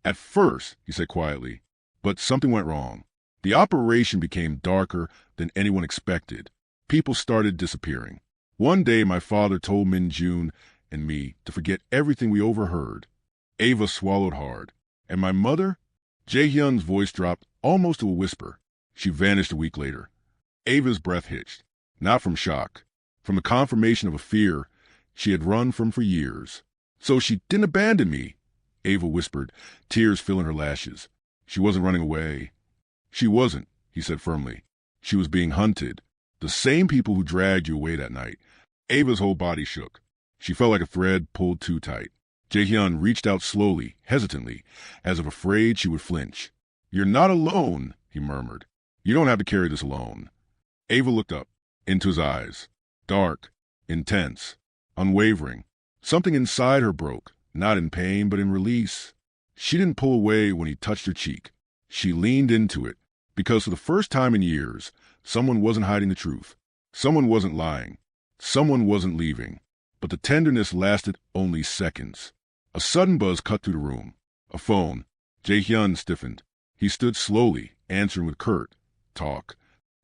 "At first," he said quietly, "but something went wrong. The operation became darker than anyone expected. People started disappearing. One day my father told Min-Jun and me to forget everything we overheard." Ava swallowed hard. "And my mother?" Jae-Hyun's voice dropped almost to a whisper. "She vanished a week later." Ava's breath hitched, not from shock, from the confirmation of a fear she had run from for years. "So she didn't abandon me," Ava whispered, tears filling her lashes. "She wasn't running away." "She wasn't," he said firmly. "She was being hunted. The same people who dragged you away that night." Ava's whole body shook. She felt like a thread pulled too tight. Jae-Hyun reached out slowly, hesitantly, as if afraid she would flinch. You're not alone, he murmured. You don't have to carry this alone. Ava looked up, into his eyes. Dark, intense, unwavering. Something inside her broke, not in pain but in release. She didn't pull away when he touched her cheek. She leaned into it, because for the first time in years, someone wasn't hiding the truth. Someone wasn't lying. Someone wasn't leaving. But the tenderness lasted only seconds. A sudden buzz cut through the room. A phone. Jae-Hyun stiffened. He stood slowly, answering with curt talk.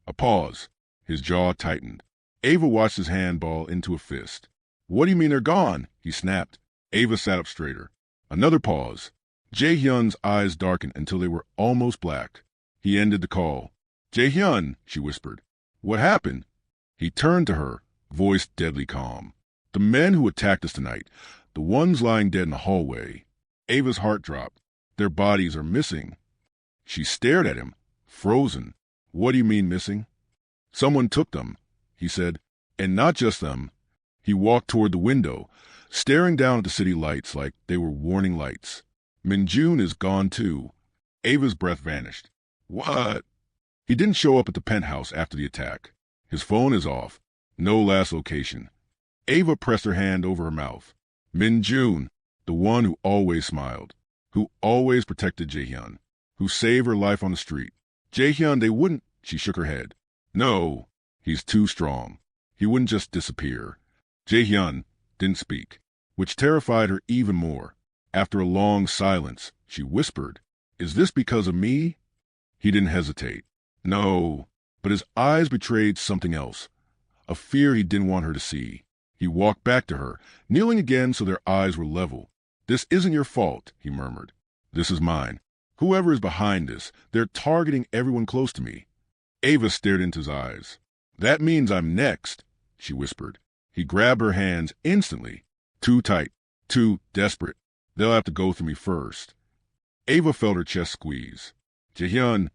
A pause. His jaw tightened. Ava watched his hand ball into a fist. What do you mean they're gone? He snapped. Ava sat up straighter. Another pause. Jae-Hyun's eyes darkened until they were almost black. He ended the call. Jae-Hyun, she whispered. What happened? He turned to her, voice deadly calm. The men who attacked us tonight, the ones lying dead in the hallway. Ava's heart dropped. Their bodies are missing. She stared at him, frozen. What do you mean missing? Someone took them, he said, and not just them. He walked toward the window, staring down at the city lights like they were warning lights. Min-Jun is gone too. Ava's breath vanished. What? He didn't show up at the penthouse after the attack. His phone is off. No last location. Ava pressed her hand over her mouth. Min-Jun, the one who always smiled, who always protected Jae-Hyun, who saved her life on the street. Jae-Hyun, they wouldn't. She shook her head. No, he's too strong. He wouldn't just disappear. Jae-Hyun didn't speak, which terrified her even more. After a long silence, she whispered, Is this because of me? He didn't hesitate. No, but his eyes betrayed something else, a fear he didn't want her to see. He walked back to her, kneeling again so their eyes were level. This isn't your fault, he murmured. This is mine. Whoever is behind this, they're targeting everyone close to me. Ava stared into his eyes. That means I'm next, she whispered. He grabbed her hands instantly. Too tight, too desperate. They'll have to go through me first. Ava felt her chest squeeze. Jae-Hyun.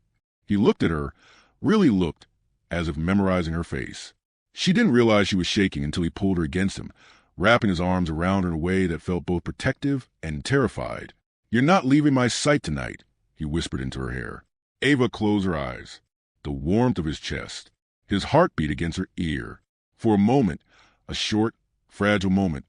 He looked at her, really looked, as if memorizing her face. She didn't realize she was shaking until he pulled her against him, wrapping his arms around her in a way that felt both protective and terrified. You're not leaving my sight tonight, he whispered into her hair. Ava closed her eyes. The warmth of his chest, his heartbeat against her ear. For a moment, a short, fragile moment,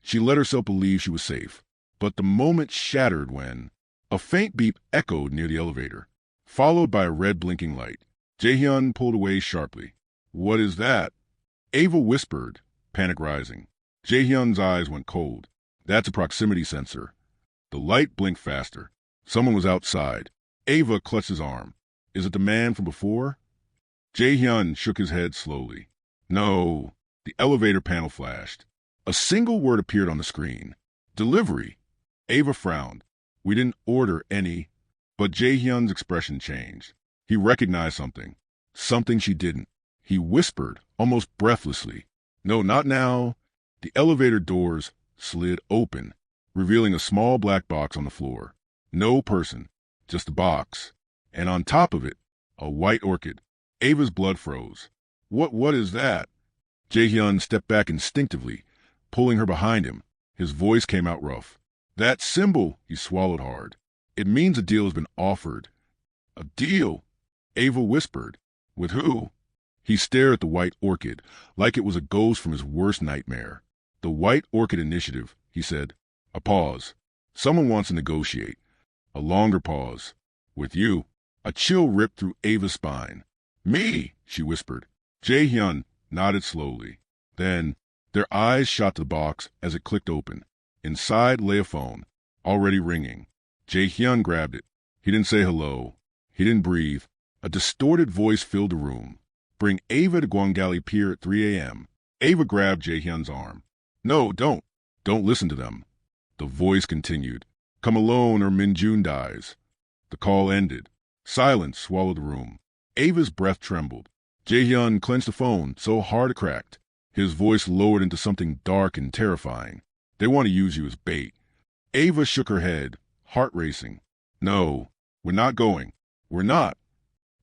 she let herself believe she was safe. But the moment shattered when a faint beep echoed near the elevator, followed by a red blinking light. Jae-Hyun pulled away sharply. What is that? Ava whispered, panic rising. Jae-Hyun's eyes went cold. That's a proximity sensor. The light blinked faster. Someone was outside. Ava clutched his arm. Is it the man from before? Jae-Hyun shook his head slowly. No. The elevator panel flashed. A single word appeared on the screen. Delivery. Ava frowned. We didn't order any. But Jae-Hyun's expression changed. He recognized something. Something she didn't. He whispered, almost breathlessly. No, not now. The elevator doors slid open, revealing a small black box on the floor. No person, just a box. And on top of it, a white orchid. Ava's blood froze. What is that? Jae-Hyun stepped back instinctively, pulling her behind him. His voice came out rough. That symbol, he swallowed hard. It means a deal has been offered. A deal? Ava whispered. With who? He stared at the white orchid, like it was a ghost from his worst nightmare. The White Orchid Initiative, he said. A pause. Someone wants to negotiate. A longer pause. With you. A chill ripped through Ava's spine. Me, she whispered. Jae-Hyun nodded slowly. Then, their eyes shot to the box as it clicked open. Inside lay a phone, already ringing. Jae-Hyun grabbed it. He didn't say hello. He didn't breathe. A distorted voice filled the room. Bring Ava to Gwangali Pier at 3 a.m. Ava grabbed Jae-Hyun's arm. No, don't. Don't listen to them. The voice continued. Come alone or Min-Jun dies. The call ended. Silence swallowed the room. Ava's breath trembled. Jae-Hyun clenched the phone so hard it cracked. His voice lowered into something dark and terrifying. They want to use you as bait. Ava shook her head, heart racing. No, we're not going. We're not.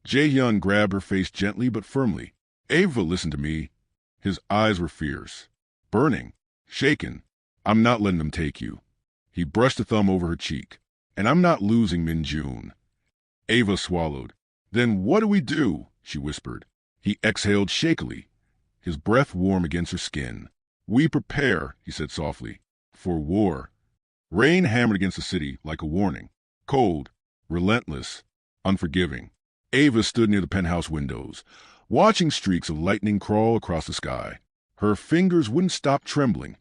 Jae-Hyun grabbed her face gently but firmly. Ava, listen to me. His eyes were fierce, burning, shaken. I'm not letting them take you. He brushed a thumb over her cheek. And I'm not losing Min-Jun. Ava swallowed. Then what do we do? She whispered. He exhaled shakily, his breath warm against her skin. We prepare, he said softly, for war. Rain hammered against the city like a warning. Cold, relentless, unforgiving. Ava stood near the penthouse windows, watching streaks of lightning crawl across the sky. Her fingers wouldn't stop trembling,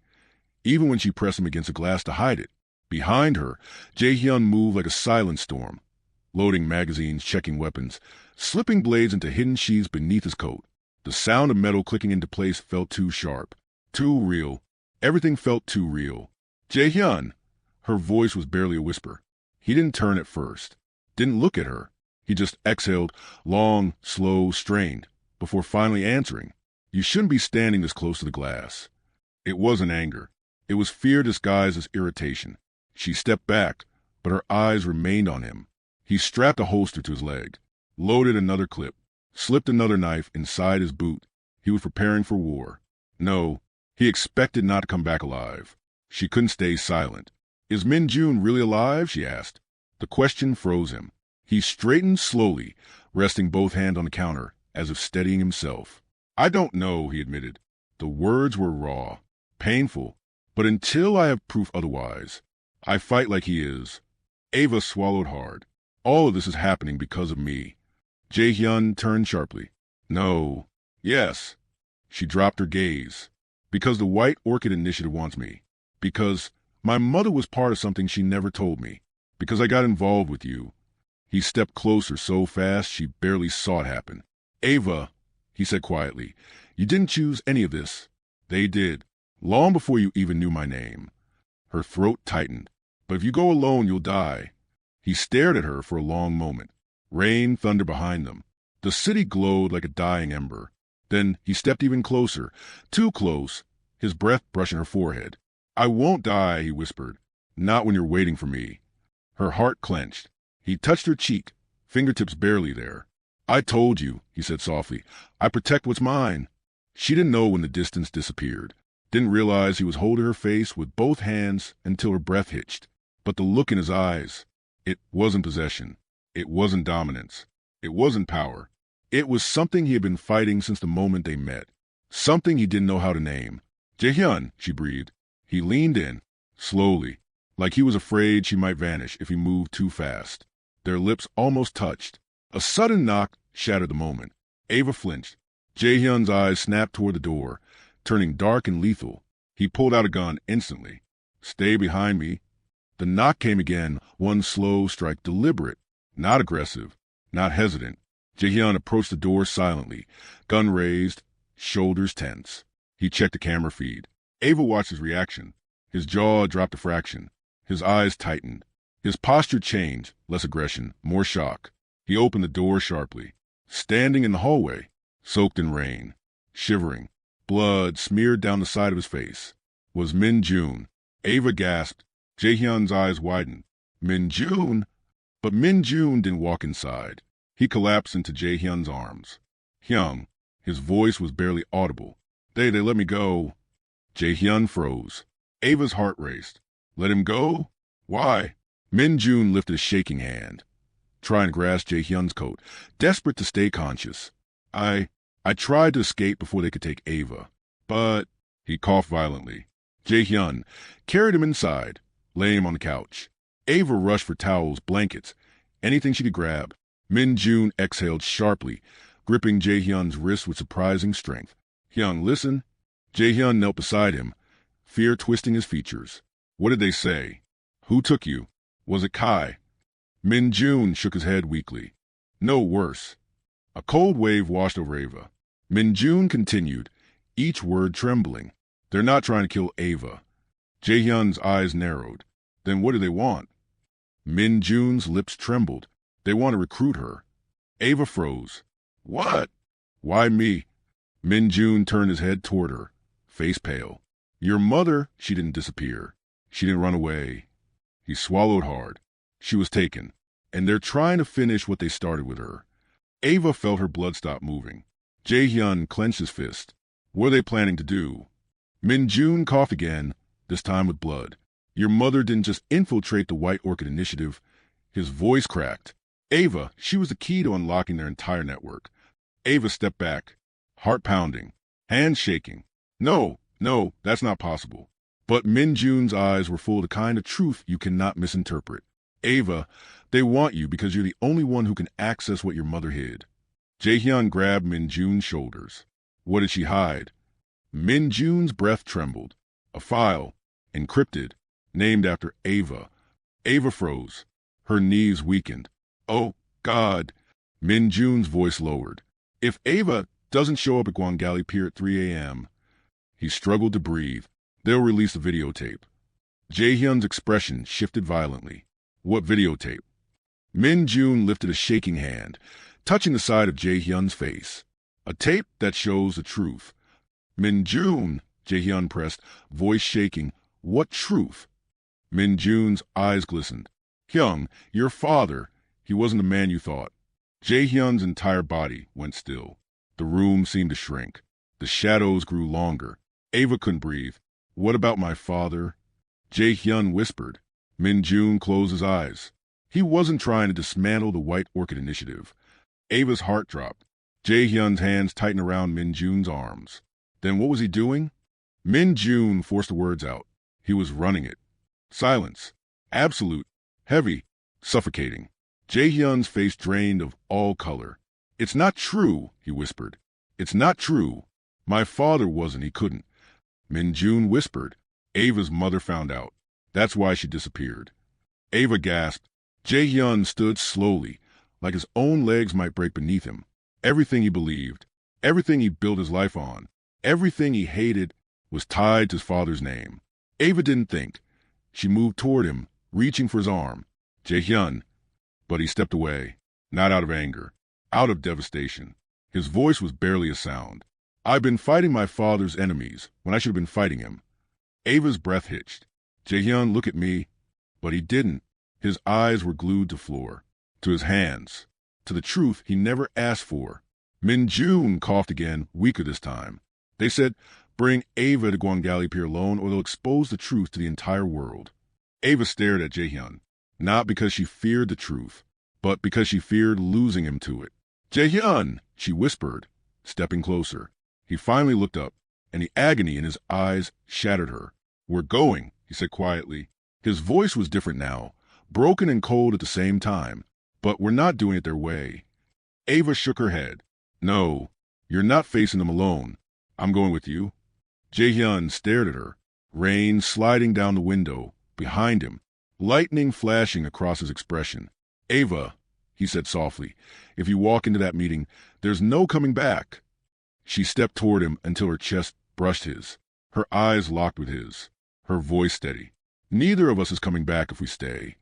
even when she pressed them against the glass to hide it. Behind her, Jae-Hyun moved like a silent storm, loading magazines, checking weapons, slipping blades into hidden sheaths beneath his coat. The sound of metal clicking into place felt too sharp, too real. Everything felt too real. Jae-Hyun! Her voice was barely a whisper. He didn't turn at first, didn't look at her. He just exhaled, long, slow, strained, before finally answering. You shouldn't be standing this close to the glass. It wasn't anger. It was fear disguised as irritation. She stepped back, but her eyes remained on him. He strapped a holster to his leg, loaded another clip, slipped another knife inside his boot. He was preparing for war. No, he expected not to come back alive. She couldn't stay silent. Is Min-Jun really alive? She asked. The question froze him. He straightened slowly, resting both hands on the counter, as if steadying himself. I don't know, he admitted. The words were raw, painful, but until I have proof otherwise, I fight like he is. Ava swallowed hard. All of this is happening because of me. Jae-Hyun turned sharply. No. Yes. She dropped her gaze. Because the White Orchid Initiative wants me. Because my mother was part of something she never told me. Because I got involved with you. He stepped closer so fast she barely saw it happen. Ava, he said quietly, you didn't choose any of this. They did. Long before you even knew my name. Her throat tightened. But if you go alone, you'll die. He stared at her for a long moment. Rain thundered behind them. The city glowed like a dying ember. Then he stepped even closer, too close, his breath brushing her forehead. I won't die, he whispered. Not when you're waiting for me. Her heart clenched. He touched her cheek, fingertips barely there. I told you, he said softly. I protect what's mine. She didn't know when the distance disappeared. Didn't realize he was holding her face with both hands until her breath hitched. But the look in his eyes, it wasn't possession. It wasn't dominance. It wasn't power. It was something he had been fighting since the moment they met. Something he didn't know how to name. Jae-Hyun, she breathed. He leaned in, slowly, like he was afraid she might vanish if he moved too fast. Their lips almost touched. A sudden knock shattered the moment. Ava flinched. Jae-Hyun's eyes snapped toward the door, turning dark and lethal. He pulled out a gun instantly. Stay behind me. The knock came again, one slow strike, deliberate, not aggressive, not hesitant. Jae-Hyun approached the door silently, gun raised, shoulders tense. He checked the camera feed. Ava watched his reaction. His jaw dropped a fraction. His eyes tightened. His posture changed, less aggression, more shock. He opened the door sharply. Standing in the hallway, soaked in rain, shivering, blood smeared down the side of his face, was Min-Jun. Ava gasped. Jae-Hyun's eyes widened. Min-Jun? But Min-Jun didn't walk inside. He collapsed into Jae-Hyun's arms. Hyun, his voice was barely audible. They let me go. Jae-Hyun froze. Ava's heart raced. Let him go? Why? Min-Jun lifted a shaking hand, trying to grasp Jae-Hyun's coat, desperate to stay conscious. I tried to escape before they could take Ava. But, he coughed violently. Jae-Hyun carried him inside, laying him on the couch. Ava rushed for towels, blankets, anything she could grab. Min-Jun exhaled sharply, gripping Jae-Hyun's wrist with surprising strength. Hyun, listen. Jae-Hyun knelt beside him, fear twisting his features. What did they say? Who took you? Was it Kai? Min-Jun shook his head weakly. No, worse. A cold wave washed over Ava. Min-Jun continued, each word trembling. They're not trying to kill Ava. Jae-Hyun's eyes narrowed. Then what do they want? Min-Jun's lips trembled. They want to recruit her. Ava froze. What? Why me? Min-Jun turned his head toward her, face pale. Your mother, she didn't disappear. She didn't run away. He swallowed hard. She was taken, and they're trying to finish what they started with her. Ava felt her blood stop moving. Jae-Hyun clenched his fist. What are they planning to do? Min-Jun coughed again, this time with blood. Your mother didn't just infiltrate the White Orchid Initiative. His voice cracked. Ava, she was the key to unlocking their entire network. Ava stepped back, heart pounding, hands shaking. No, no, that's not possible. But Min Jun's eyes were full of the kind of truth you cannot misinterpret. Ava, they want you because you're the only one who can access what your mother hid. Jae-Hyun grabbed Min Jun's shoulders. What did she hide? Min Jun's breath trembled. A file, encrypted, named after Ava. Ava froze. Her knees weakened. Oh, God. Min Jun's voice lowered. If Ava doesn't show up at Gwangali Pier at 3 a.m., he struggled to breathe. They'll release the videotape. Jae-Hyun's expression shifted violently. What videotape? Min Jun lifted a shaking hand, touching the side of Jae-Hyun's face. A tape that shows the truth. Min Jun, Jae-Hyun pressed, voice shaking. What truth? Min Jun's eyes glistened. Hyung, your father, he wasn't the man you thought. Jae-Hyun's entire body went still. The room seemed to shrink. The shadows grew longer. Ava couldn't breathe. What about my father? Jae-Hyun whispered. Min Jun closed his eyes. He wasn't trying to dismantle the White Orchid Initiative. Ava's heart dropped. Jae-Hyun's hands tightened around Min Jun's arms. Then what was he doing? Min Jun forced the words out. He was running it. Silence. Absolute. Heavy. Suffocating. Jae-Hyun's face drained of all color. It's not true, he whispered. It's not true. My father wasn't. He couldn't. Min Jun whispered. Ava's mother found out. That's why she disappeared. Ava gasped. Jae-Hyun stood slowly, like his own legs might break beneath him. Everything he believed, everything he built his life on, everything he hated was tied to his father's name. Ava didn't think. She moved toward him, reaching for his arm. Jae-Hyun. But he stepped away, not out of anger, out of devastation. His voice was barely a sound. I've been fighting my father's enemies when I should have been fighting him. Ava's breath hitched. Jae-Hyun, look at me. But he didn't. His eyes were glued to floor, to his hands, to the truth he never asked for. Min Jun coughed again, weaker this time. They said, bring Ava to Gwangali Pier alone or they'll expose the truth to the entire world. Ava stared at Jae-Hyun, not because she feared the truth, but because she feared losing him to it. Jae-Hyun, she whispered, stepping closer. He finally looked up, and the agony in his eyes shattered her. We're going, he said quietly. His voice was different now, broken and cold at the same time, but we're not doing it their way. Ava shook her head. No, you're not facing them alone. I'm going with you. Jae-Hyun stared at her, rain sliding down the window, behind him, lightning flashing across his expression. Ava, he said softly, if you walk into that meeting, there's no coming back. She stepped toward him until her chest brushed his, her eyes locked with his, her voice steady. Neither of us is coming back if we stay.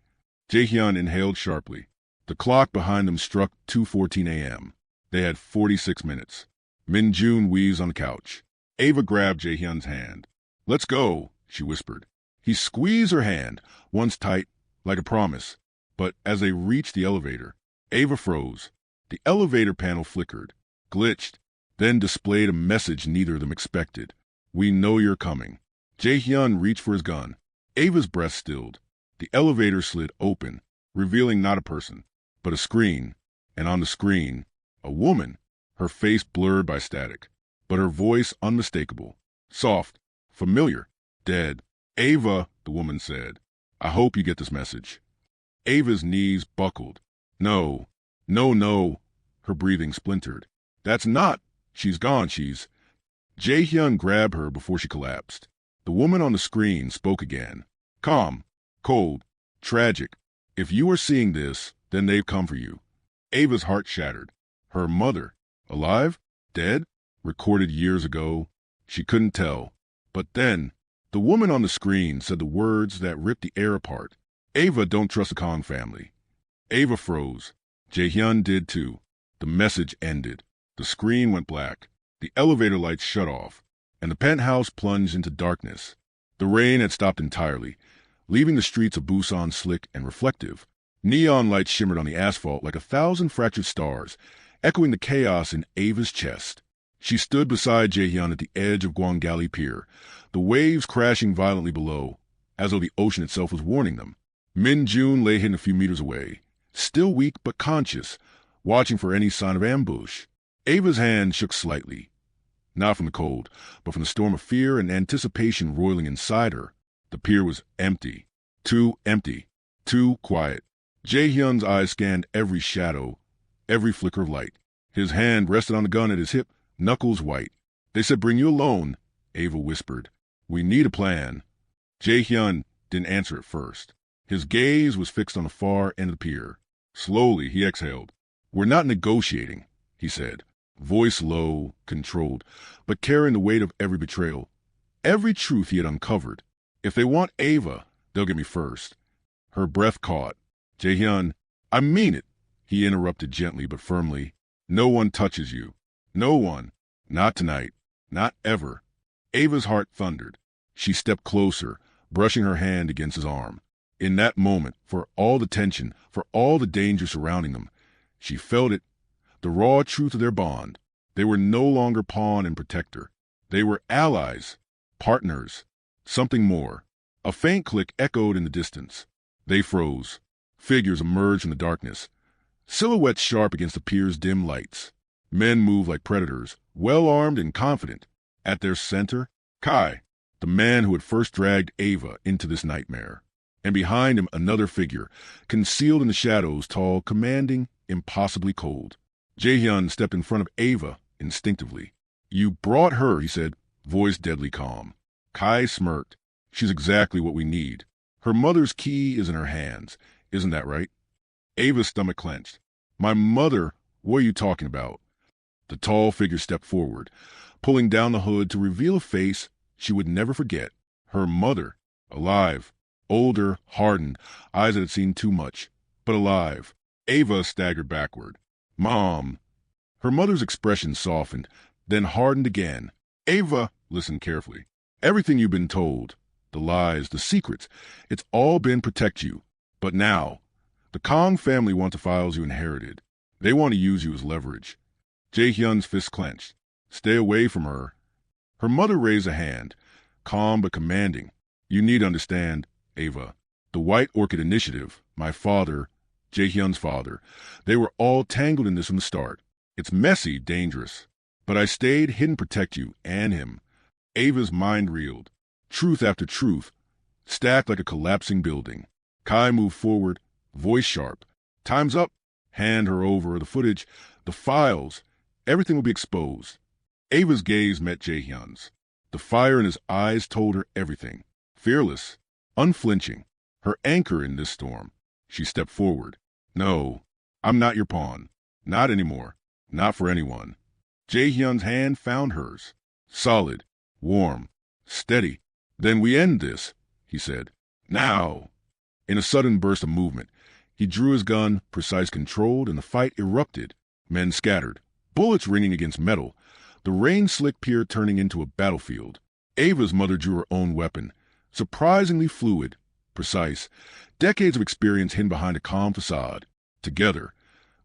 Jae-Hyun inhaled sharply. The clock behind them struck 2:14 a.m. They had 46 minutes. Min Jun wheezed on the couch. Ava grabbed Jae-Hyun's hand. Let's go, she whispered. He squeezed her hand, once tight, like a promise. But as they reached the elevator, Ava froze. The elevator panel flickered, glitched, then displayed a message neither of them expected. We know you're coming. Jae-Hyun reached for his gun. Ava's breath stilled. The elevator slid open, revealing not a person, but a screen, and on the screen, a woman, her face blurred by static, but her voice unmistakable, soft, familiar, dead. Ava, the woman said, I hope you get this message. Ava's knees buckled. No, no, no. Her breathing splintered. That's not. She's gone, she's... Jae-Hyun grabbed her before she collapsed. The woman on the screen spoke again. Calm, cold, tragic. If you are seeing this, then they've come for you. Ava's heart shattered. Her mother, alive? Dead? Recorded years ago? She couldn't tell. But then, the woman on the screen said the words that ripped the air apart. Ava don't trust the Kong family. Ava froze. Jae-Hyun did too. The message ended. The screen went black. The elevator lights shut off, and the penthouse plunged into darkness. The rain had stopped entirely, leaving the streets of Busan slick and reflective. Neon lights shimmered on the asphalt like 1,000 fractured stars, echoing the chaos in Ava's chest. She stood beside Jae-Hyun at the edge of Gwangali Pier, the waves crashing violently below, as though the ocean itself was warning them. Min Jun lay hidden a few meters away, still weak but conscious, watching for any sign of ambush. Ava's hand shook slightly, not from the cold, but from the storm of fear and anticipation roiling inside her. The pier was empty. Too empty. Too quiet. Jae-Hyun's eyes scanned every shadow, every flicker of light. His hand rested on the gun at his hip, knuckles white. "They said bring you alone," Ava whispered. "We need a plan." Jae-Hyun didn't answer at first. His gaze was fixed on the far end of the pier. Slowly, he exhaled. "We're not negotiating," he said, voice low, controlled, but carrying the weight of every betrayal, every truth he had uncovered. "If they want Ava, they'll get me first." Her breath caught. "Jae-Hyun, I mean it," he interrupted gently but firmly. "No one touches you. No one. Not tonight. Not ever." Ava's heart thundered. She stepped closer, brushing her hand against his arm. In that moment, for all the tension, for all the danger surrounding them, she felt it, the raw truth of their bond. They were no longer pawn and protector. They were allies, partners, something more. A faint click echoed in the distance. They froze. Figures emerged from the darkness, silhouettes sharp against the pier's dim lights. Men moved like predators, well-armed and confident. At their center, Kai, the man who had first dragged Ava into this nightmare. And behind him another figure, concealed in the shadows, tall, commanding, impossibly cold. Jae-Hyun stepped in front of Ava instinctively. "You brought her," he said, voice deadly calm. Kai smirked. "She's exactly what we need. Her mother's key is in her hands. Isn't that right?" Ava's stomach clenched. "My mother? What are you talking about?" The tall figure stepped forward, pulling down the hood to reveal a face she would never forget. Her mother, alive, older, hardened, eyes that had seen too much, but alive. Ava staggered backward. "Mom." Her mother's expression softened, then hardened again. "Ava, listen carefully. Everything you've been told, the lies, the secrets, it's all been to protect you. But now, the Kong family want the files you inherited. They want to use you as leverage." Jae-Hyun's fist clenched. "Stay away from her." Her mother raised a hand, calm but commanding. "You need to understand, Ava. The White Orchid Initiative, my father, Jae-Hyun's father, they were all tangled in this from the start. It's messy, dangerous. But I stayed hidden to protect you and him." Ava's mind reeled. Truth after truth, stacked like a collapsing building. Kai moved forward, voice sharp. "Time's up." Hand her over the footage, the files. Everything will be exposed. Ava's gaze met Jae-Hyun's. The fire in his eyes told her everything. Fearless, unflinching, her anchor in this storm. She stepped forward. "No, I'm not your pawn. Not anymore. Not for anyone." Jae-Hyun's hand found hers. Solid, warm, steady. "Then we end this," he said. "Now." In a sudden burst of movement, he drew his gun, precise, controlled, and the fight erupted. Men scattered, bullets ringing against metal, the rain-slick pier turning into a battlefield. Ava's mother drew her own weapon, surprisingly fluid, precise, decades of experience hidden behind a calm facade. Together,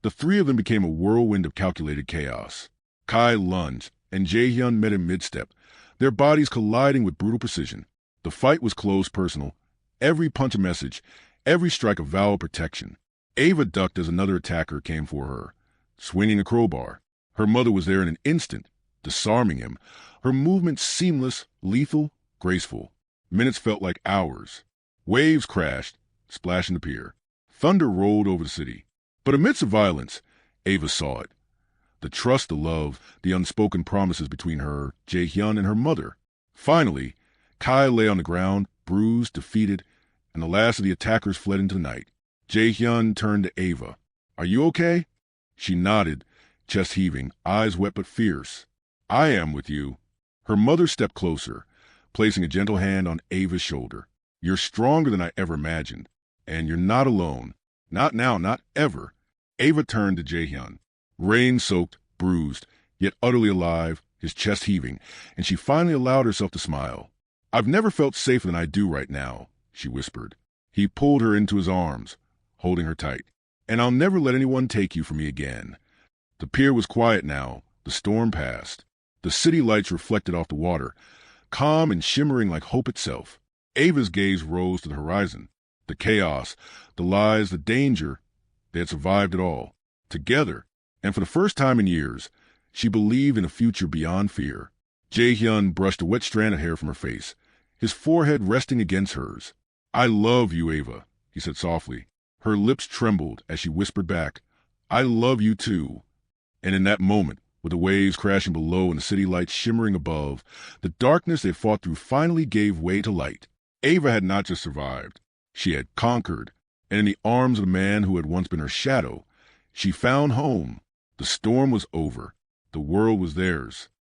the three of them became a whirlwind of calculated chaos. Kai lunged, and Jae-Hyun met him mid-step, their bodies colliding with brutal precision. The fight was close, personal, every punch a message, every strike a vow of protection. Ava ducked as another attacker came for her, swinging a crowbar. Her mother was there in an instant, disarming him, her movements seamless, lethal, graceful. Minutes felt like hours. Waves crashed, splashing the pier. Thunder rolled over the city. But amidst the violence, Ava saw it. The trust, the love, the unspoken promises between her, Jae-Hyun, and her mother. Finally, Kai lay on the ground, bruised, defeated, and the last of the attackers fled into the night. Jae-Hyun turned to Ava. "Are you okay?" She nodded, chest heaving, eyes wet but fierce. "I am with you." Her mother stepped closer, placing a gentle hand on Ava's shoulder. "You're stronger than I ever imagined, and you're not alone. Not now, not ever." Ava turned to Jae-Hyun, rain-soaked, bruised, yet utterly alive, his chest heaving, and she finally allowed herself to smile. "I've never felt safer than I do right now," she whispered. He pulled her into his arms, holding her tight. "And I'll never let anyone take you from me again." The pier was quiet now, the storm passed. The city lights reflected off the water, calm and shimmering like hope itself. Ava's gaze rose to the horizon. The chaos, the lies, the danger, They had survived it all, together, and for the first time in years, she believed in a future beyond fear. Jae-Hyun brushed a wet strand of hair from her face, his forehead resting against hers. "I love you, Ava," he said softly. Her lips trembled as she whispered back, "I love you too." And in that moment, with the waves crashing below and the city lights shimmering above, the darkness they fought through finally gave way to light. Ava had not just survived. She had conquered, and in the arms of the man who had once been her shadow, she found home. The storm was over. The world was theirs.